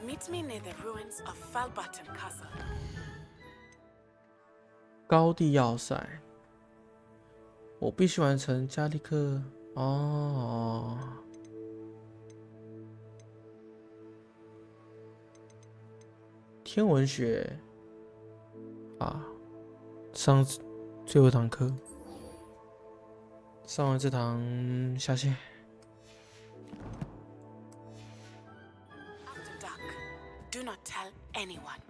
Meet me near the ruins of Falbutton Castle. 高地要塞，我必须完成加利克哦。天文学啊，上最后一堂课，上完这堂下线。After dark, do not tell anyone.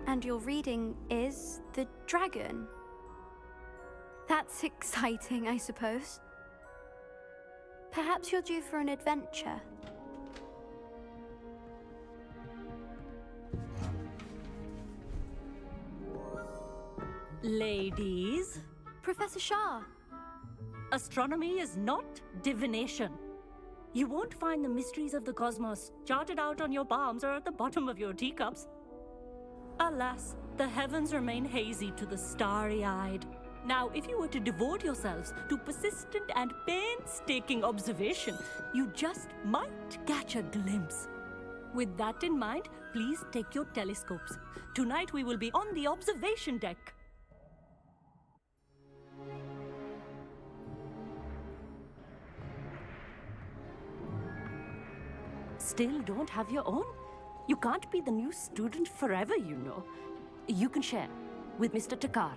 And your reading is The Dragon. That's exciting, I suppose. Perhaps you're due for an adventure. Ladies, Professor Shah. astronomy is not divination. You won't find the mysteries of the cosmos charted out on your palms or at the bottom of your teacups. Alas, the heavens remain hazy to the starry-eyed. Now, if you were to devote yourselves to persistent and painstaking observation, you just might catch a glimpse. With that in mind, please take your telescopes. Tonight we will be on the observation deck. Still don't have your own? You can't be the new student forever, you know. You can share with Mr. Takar.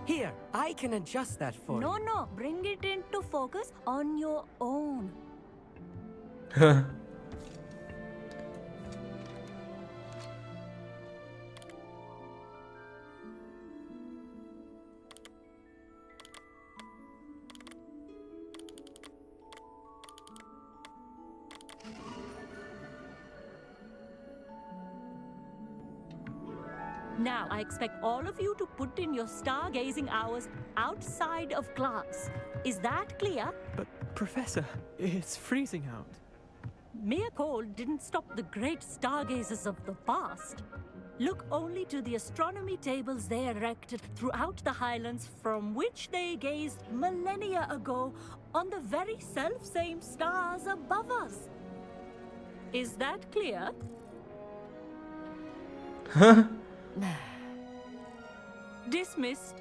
Here, I can adjust that for you. No, bring it into focus on your own. Now, I expect all of you to put in your stargazing hours outside of class. Is that clear? But, Professor, it's freezing out. mere cold didn't stop the great stargazers of the past. Look only to the astronomy tables they erected throughout the highlands from which they gazed millennia ago on the very self-same stars above us. Is that clear? Huh? Dismissed.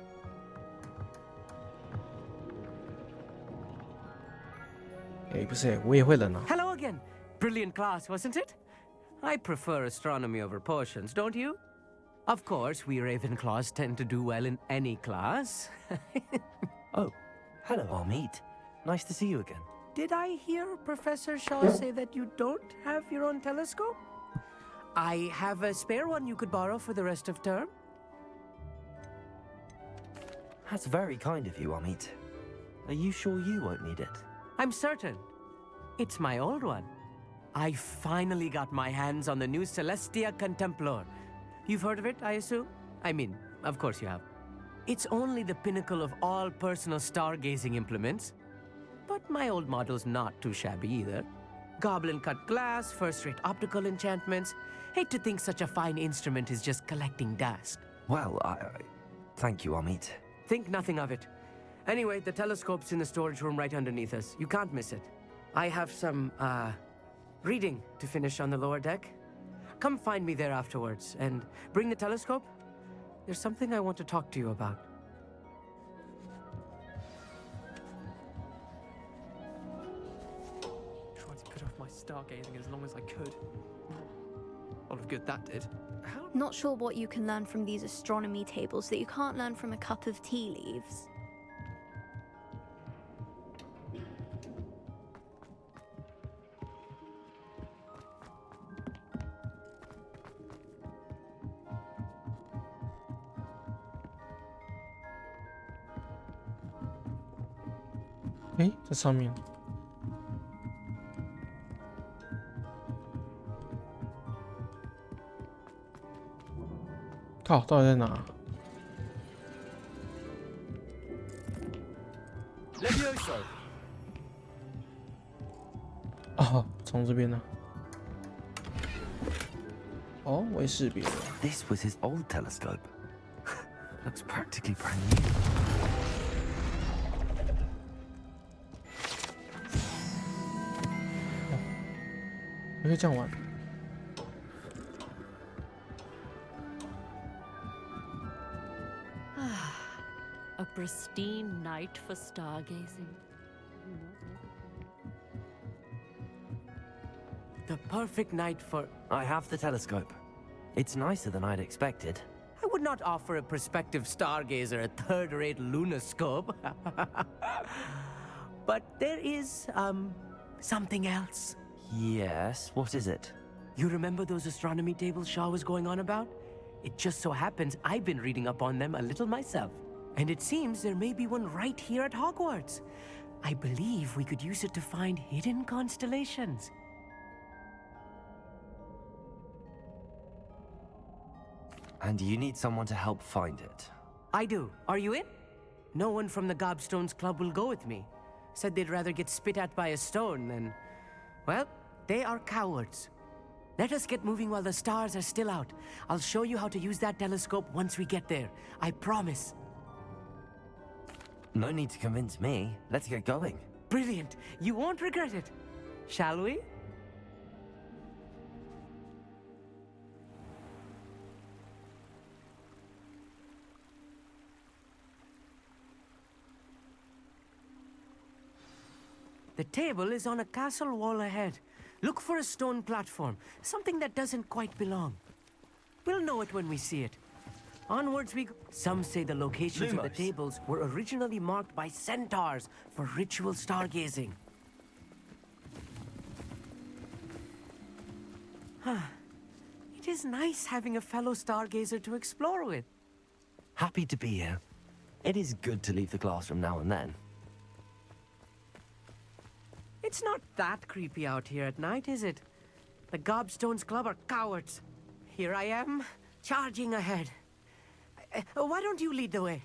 Hello again. Brilliant class, wasn't it? I prefer astronomy over potions, don't you? Of course, we Ravenclaws tend to do well in any class. Oh, hello, Amit. Nice to see you again. Did I hear Professor Shaw say that you don't have your own telescope? I have a spare one you could borrow for the rest of term. That's very kind of you, Amit. Are you sure you won't need it? I'm certain. It's my old one. I finally got my hands on the new Celestia Contemplar. You've heard of it, I assume? I mean, of course you have. It's only the pinnacle of all personal stargazing implements. But my old model's not too shabby either. Goblin-cut glass, first-rate optical enchantments. Hate to think such a fine instrument is just collecting dust. Well, thank you, Amit. Think nothing of it. Anyway, the telescope's in the storage room right underneath us. You can't miss it. I have some, reading to finish on the lower deck. Come find me there afterwards, and bring the telescope. There's something I want to talk to you about. Tried to put off my stargazing as long as I could. A lot of good that did. Not sure what you can learn from these astronomy tables that you can't learn from a cup of tea leaves.诶，在上面。靠，到底在哪？哦，从这边呢。哦，我也识别了。This was his old telescope. Looks practically brand new.可以这样玩。A pristine night for stargazing. The perfect night for... I have the telescope. It's nicer than I'd expected. I would not offer a prospective stargazer a third-rate lunoscope. But there is, something else. Yes, what is it? You remember those astronomy tables Shaw was going on about? It just so happens I've been reading up on them a little myself. And it seems there may be one right here at Hogwarts. I believe we could use it to find hidden constellations. And you need someone to help find it. I do. Are you in? No one from the Gobstones Club will go with me. Said they'd rather get spit at by a stone than... Well, they are cowards. Let us get moving while the stars are still out. I'll show you how to use that telescope once we get there. I promise. No need to convince me. Let's get going. Brilliant. You won't regret it. Shall we? The table is on a castle wall ahead. Look for a stone platform, something that doesn't quite belong. We'll know it when we see it. Onwards we go. Some say the locations of the tables were originally marked by centaurs for ritual stargazing. It is nice having a fellow stargazer to explore with. Happy to be here. It is good to leave the classroom now and then. It's not that creepy out here at night, is it? The Gobstones Club are cowards. Here I am, charging ahead. Why don't you lead the way?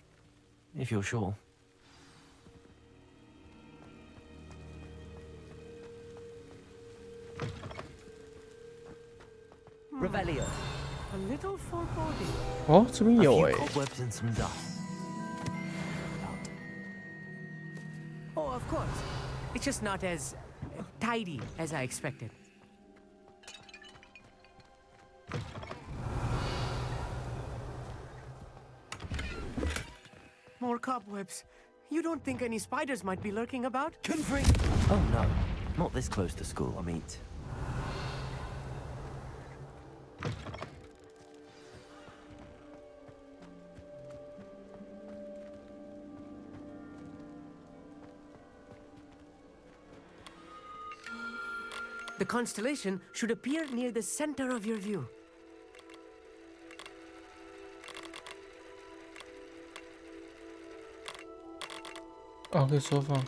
If you're sure. Revelio. A little foreboding. 哦，这边 A 有 few 哎。 cobwebs and some dust. Oh, of course. It's just not as tidy as I expected. More cobwebs. You don't think any spiders might be lurking about? Confree! Oh no, not this close to school, Amit. The constellation should appear near the center of your view. Oh, 可以缩放。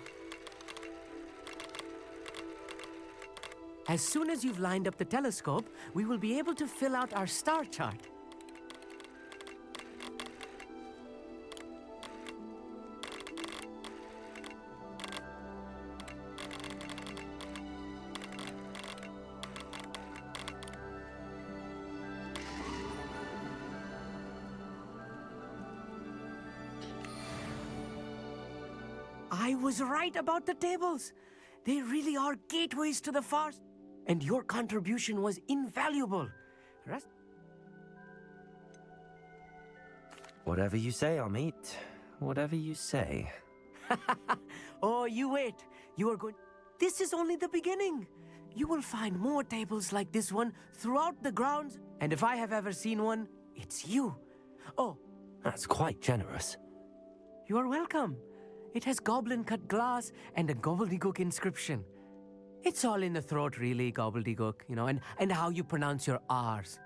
As soon as you've lined up the telescope, we will be able to fill out our star chart. I was right about the tables. They really are gateways to the far. And your contribution was invaluable. Whatever you say, Amit. Whatever you say. Oh, you wait. You are going. This is only the beginning. You will find more tables like this one throughout the grounds. And if I have ever seen one, it's you. Oh, That's quite generous. you are welcome. It has goblin-cut glass and a gobbledygook inscription. It's all in the throat, really, gobbledygook, you know, and how you pronounce your R's.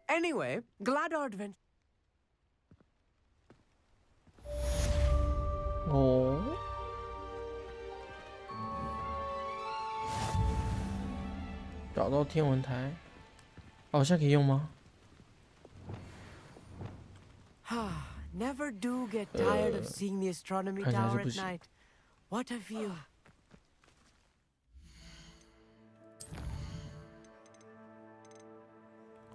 Anyway, glad our adventure. 哦。找到天文台，好像可以用吗？ Never do get tired of seeing the astronomy 看起来是 tower 不 at 行。 night. What a view.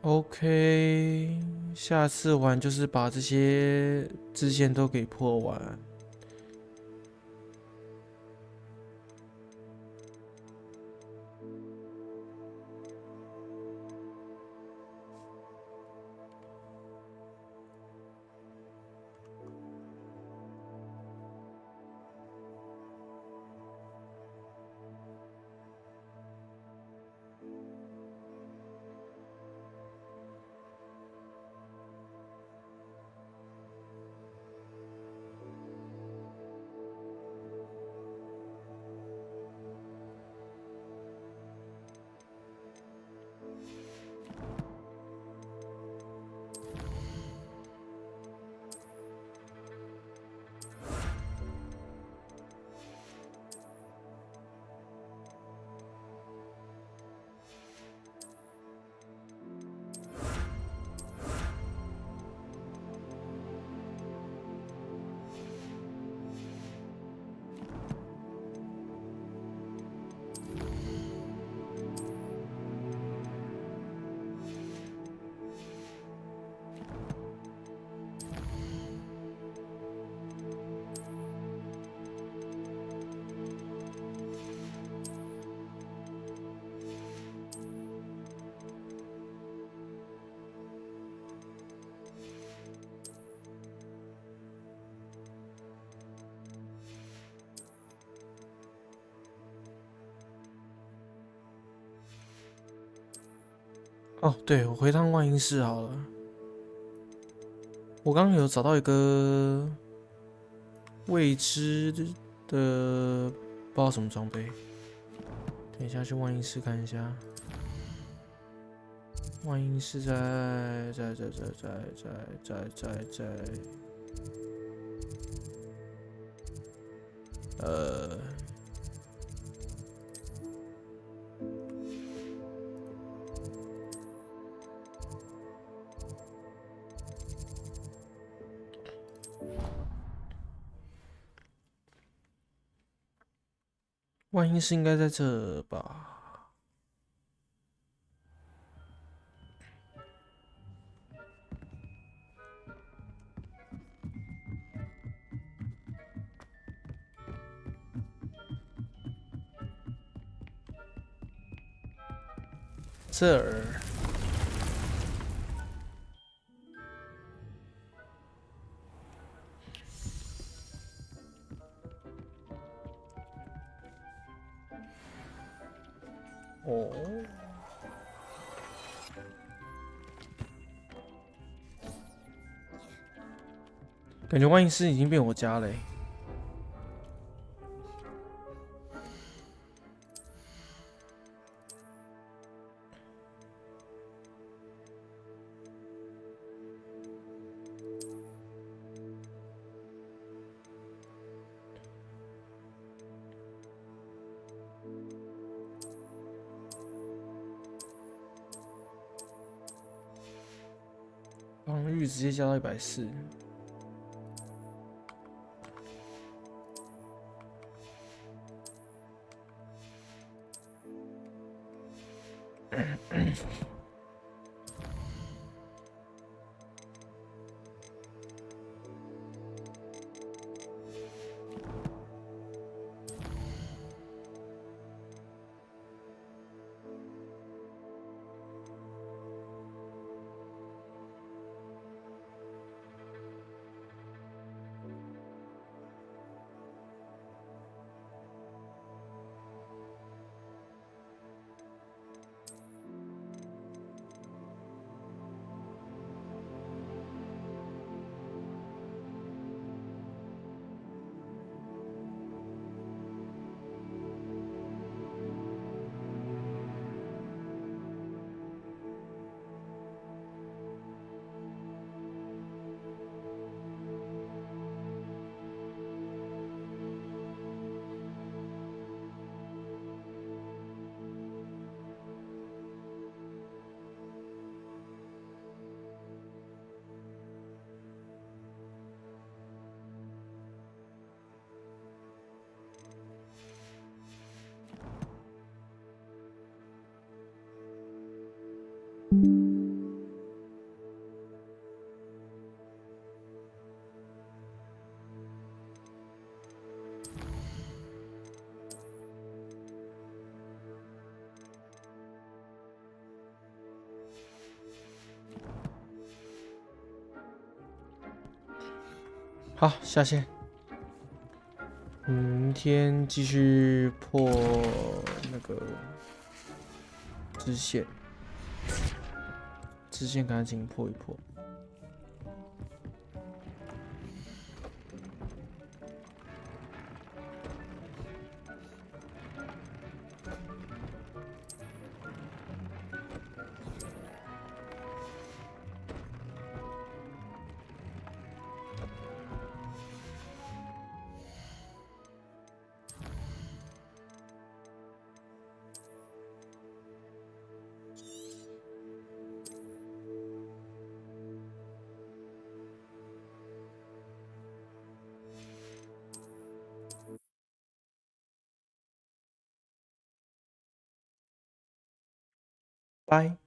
OK， 下次玩就是把这些支线都给破完。哦，对，我回趟万应室好了。我刚刚有找到一个未知的，不知道什么装备。等一下去万应室看一下。万应室在。万应室应该在这吧？这儿。哦，感觉万应室已经变我家了欸。防御直接加到140。好，下线。明天继续破那个支线，支线赶紧破一破。拜。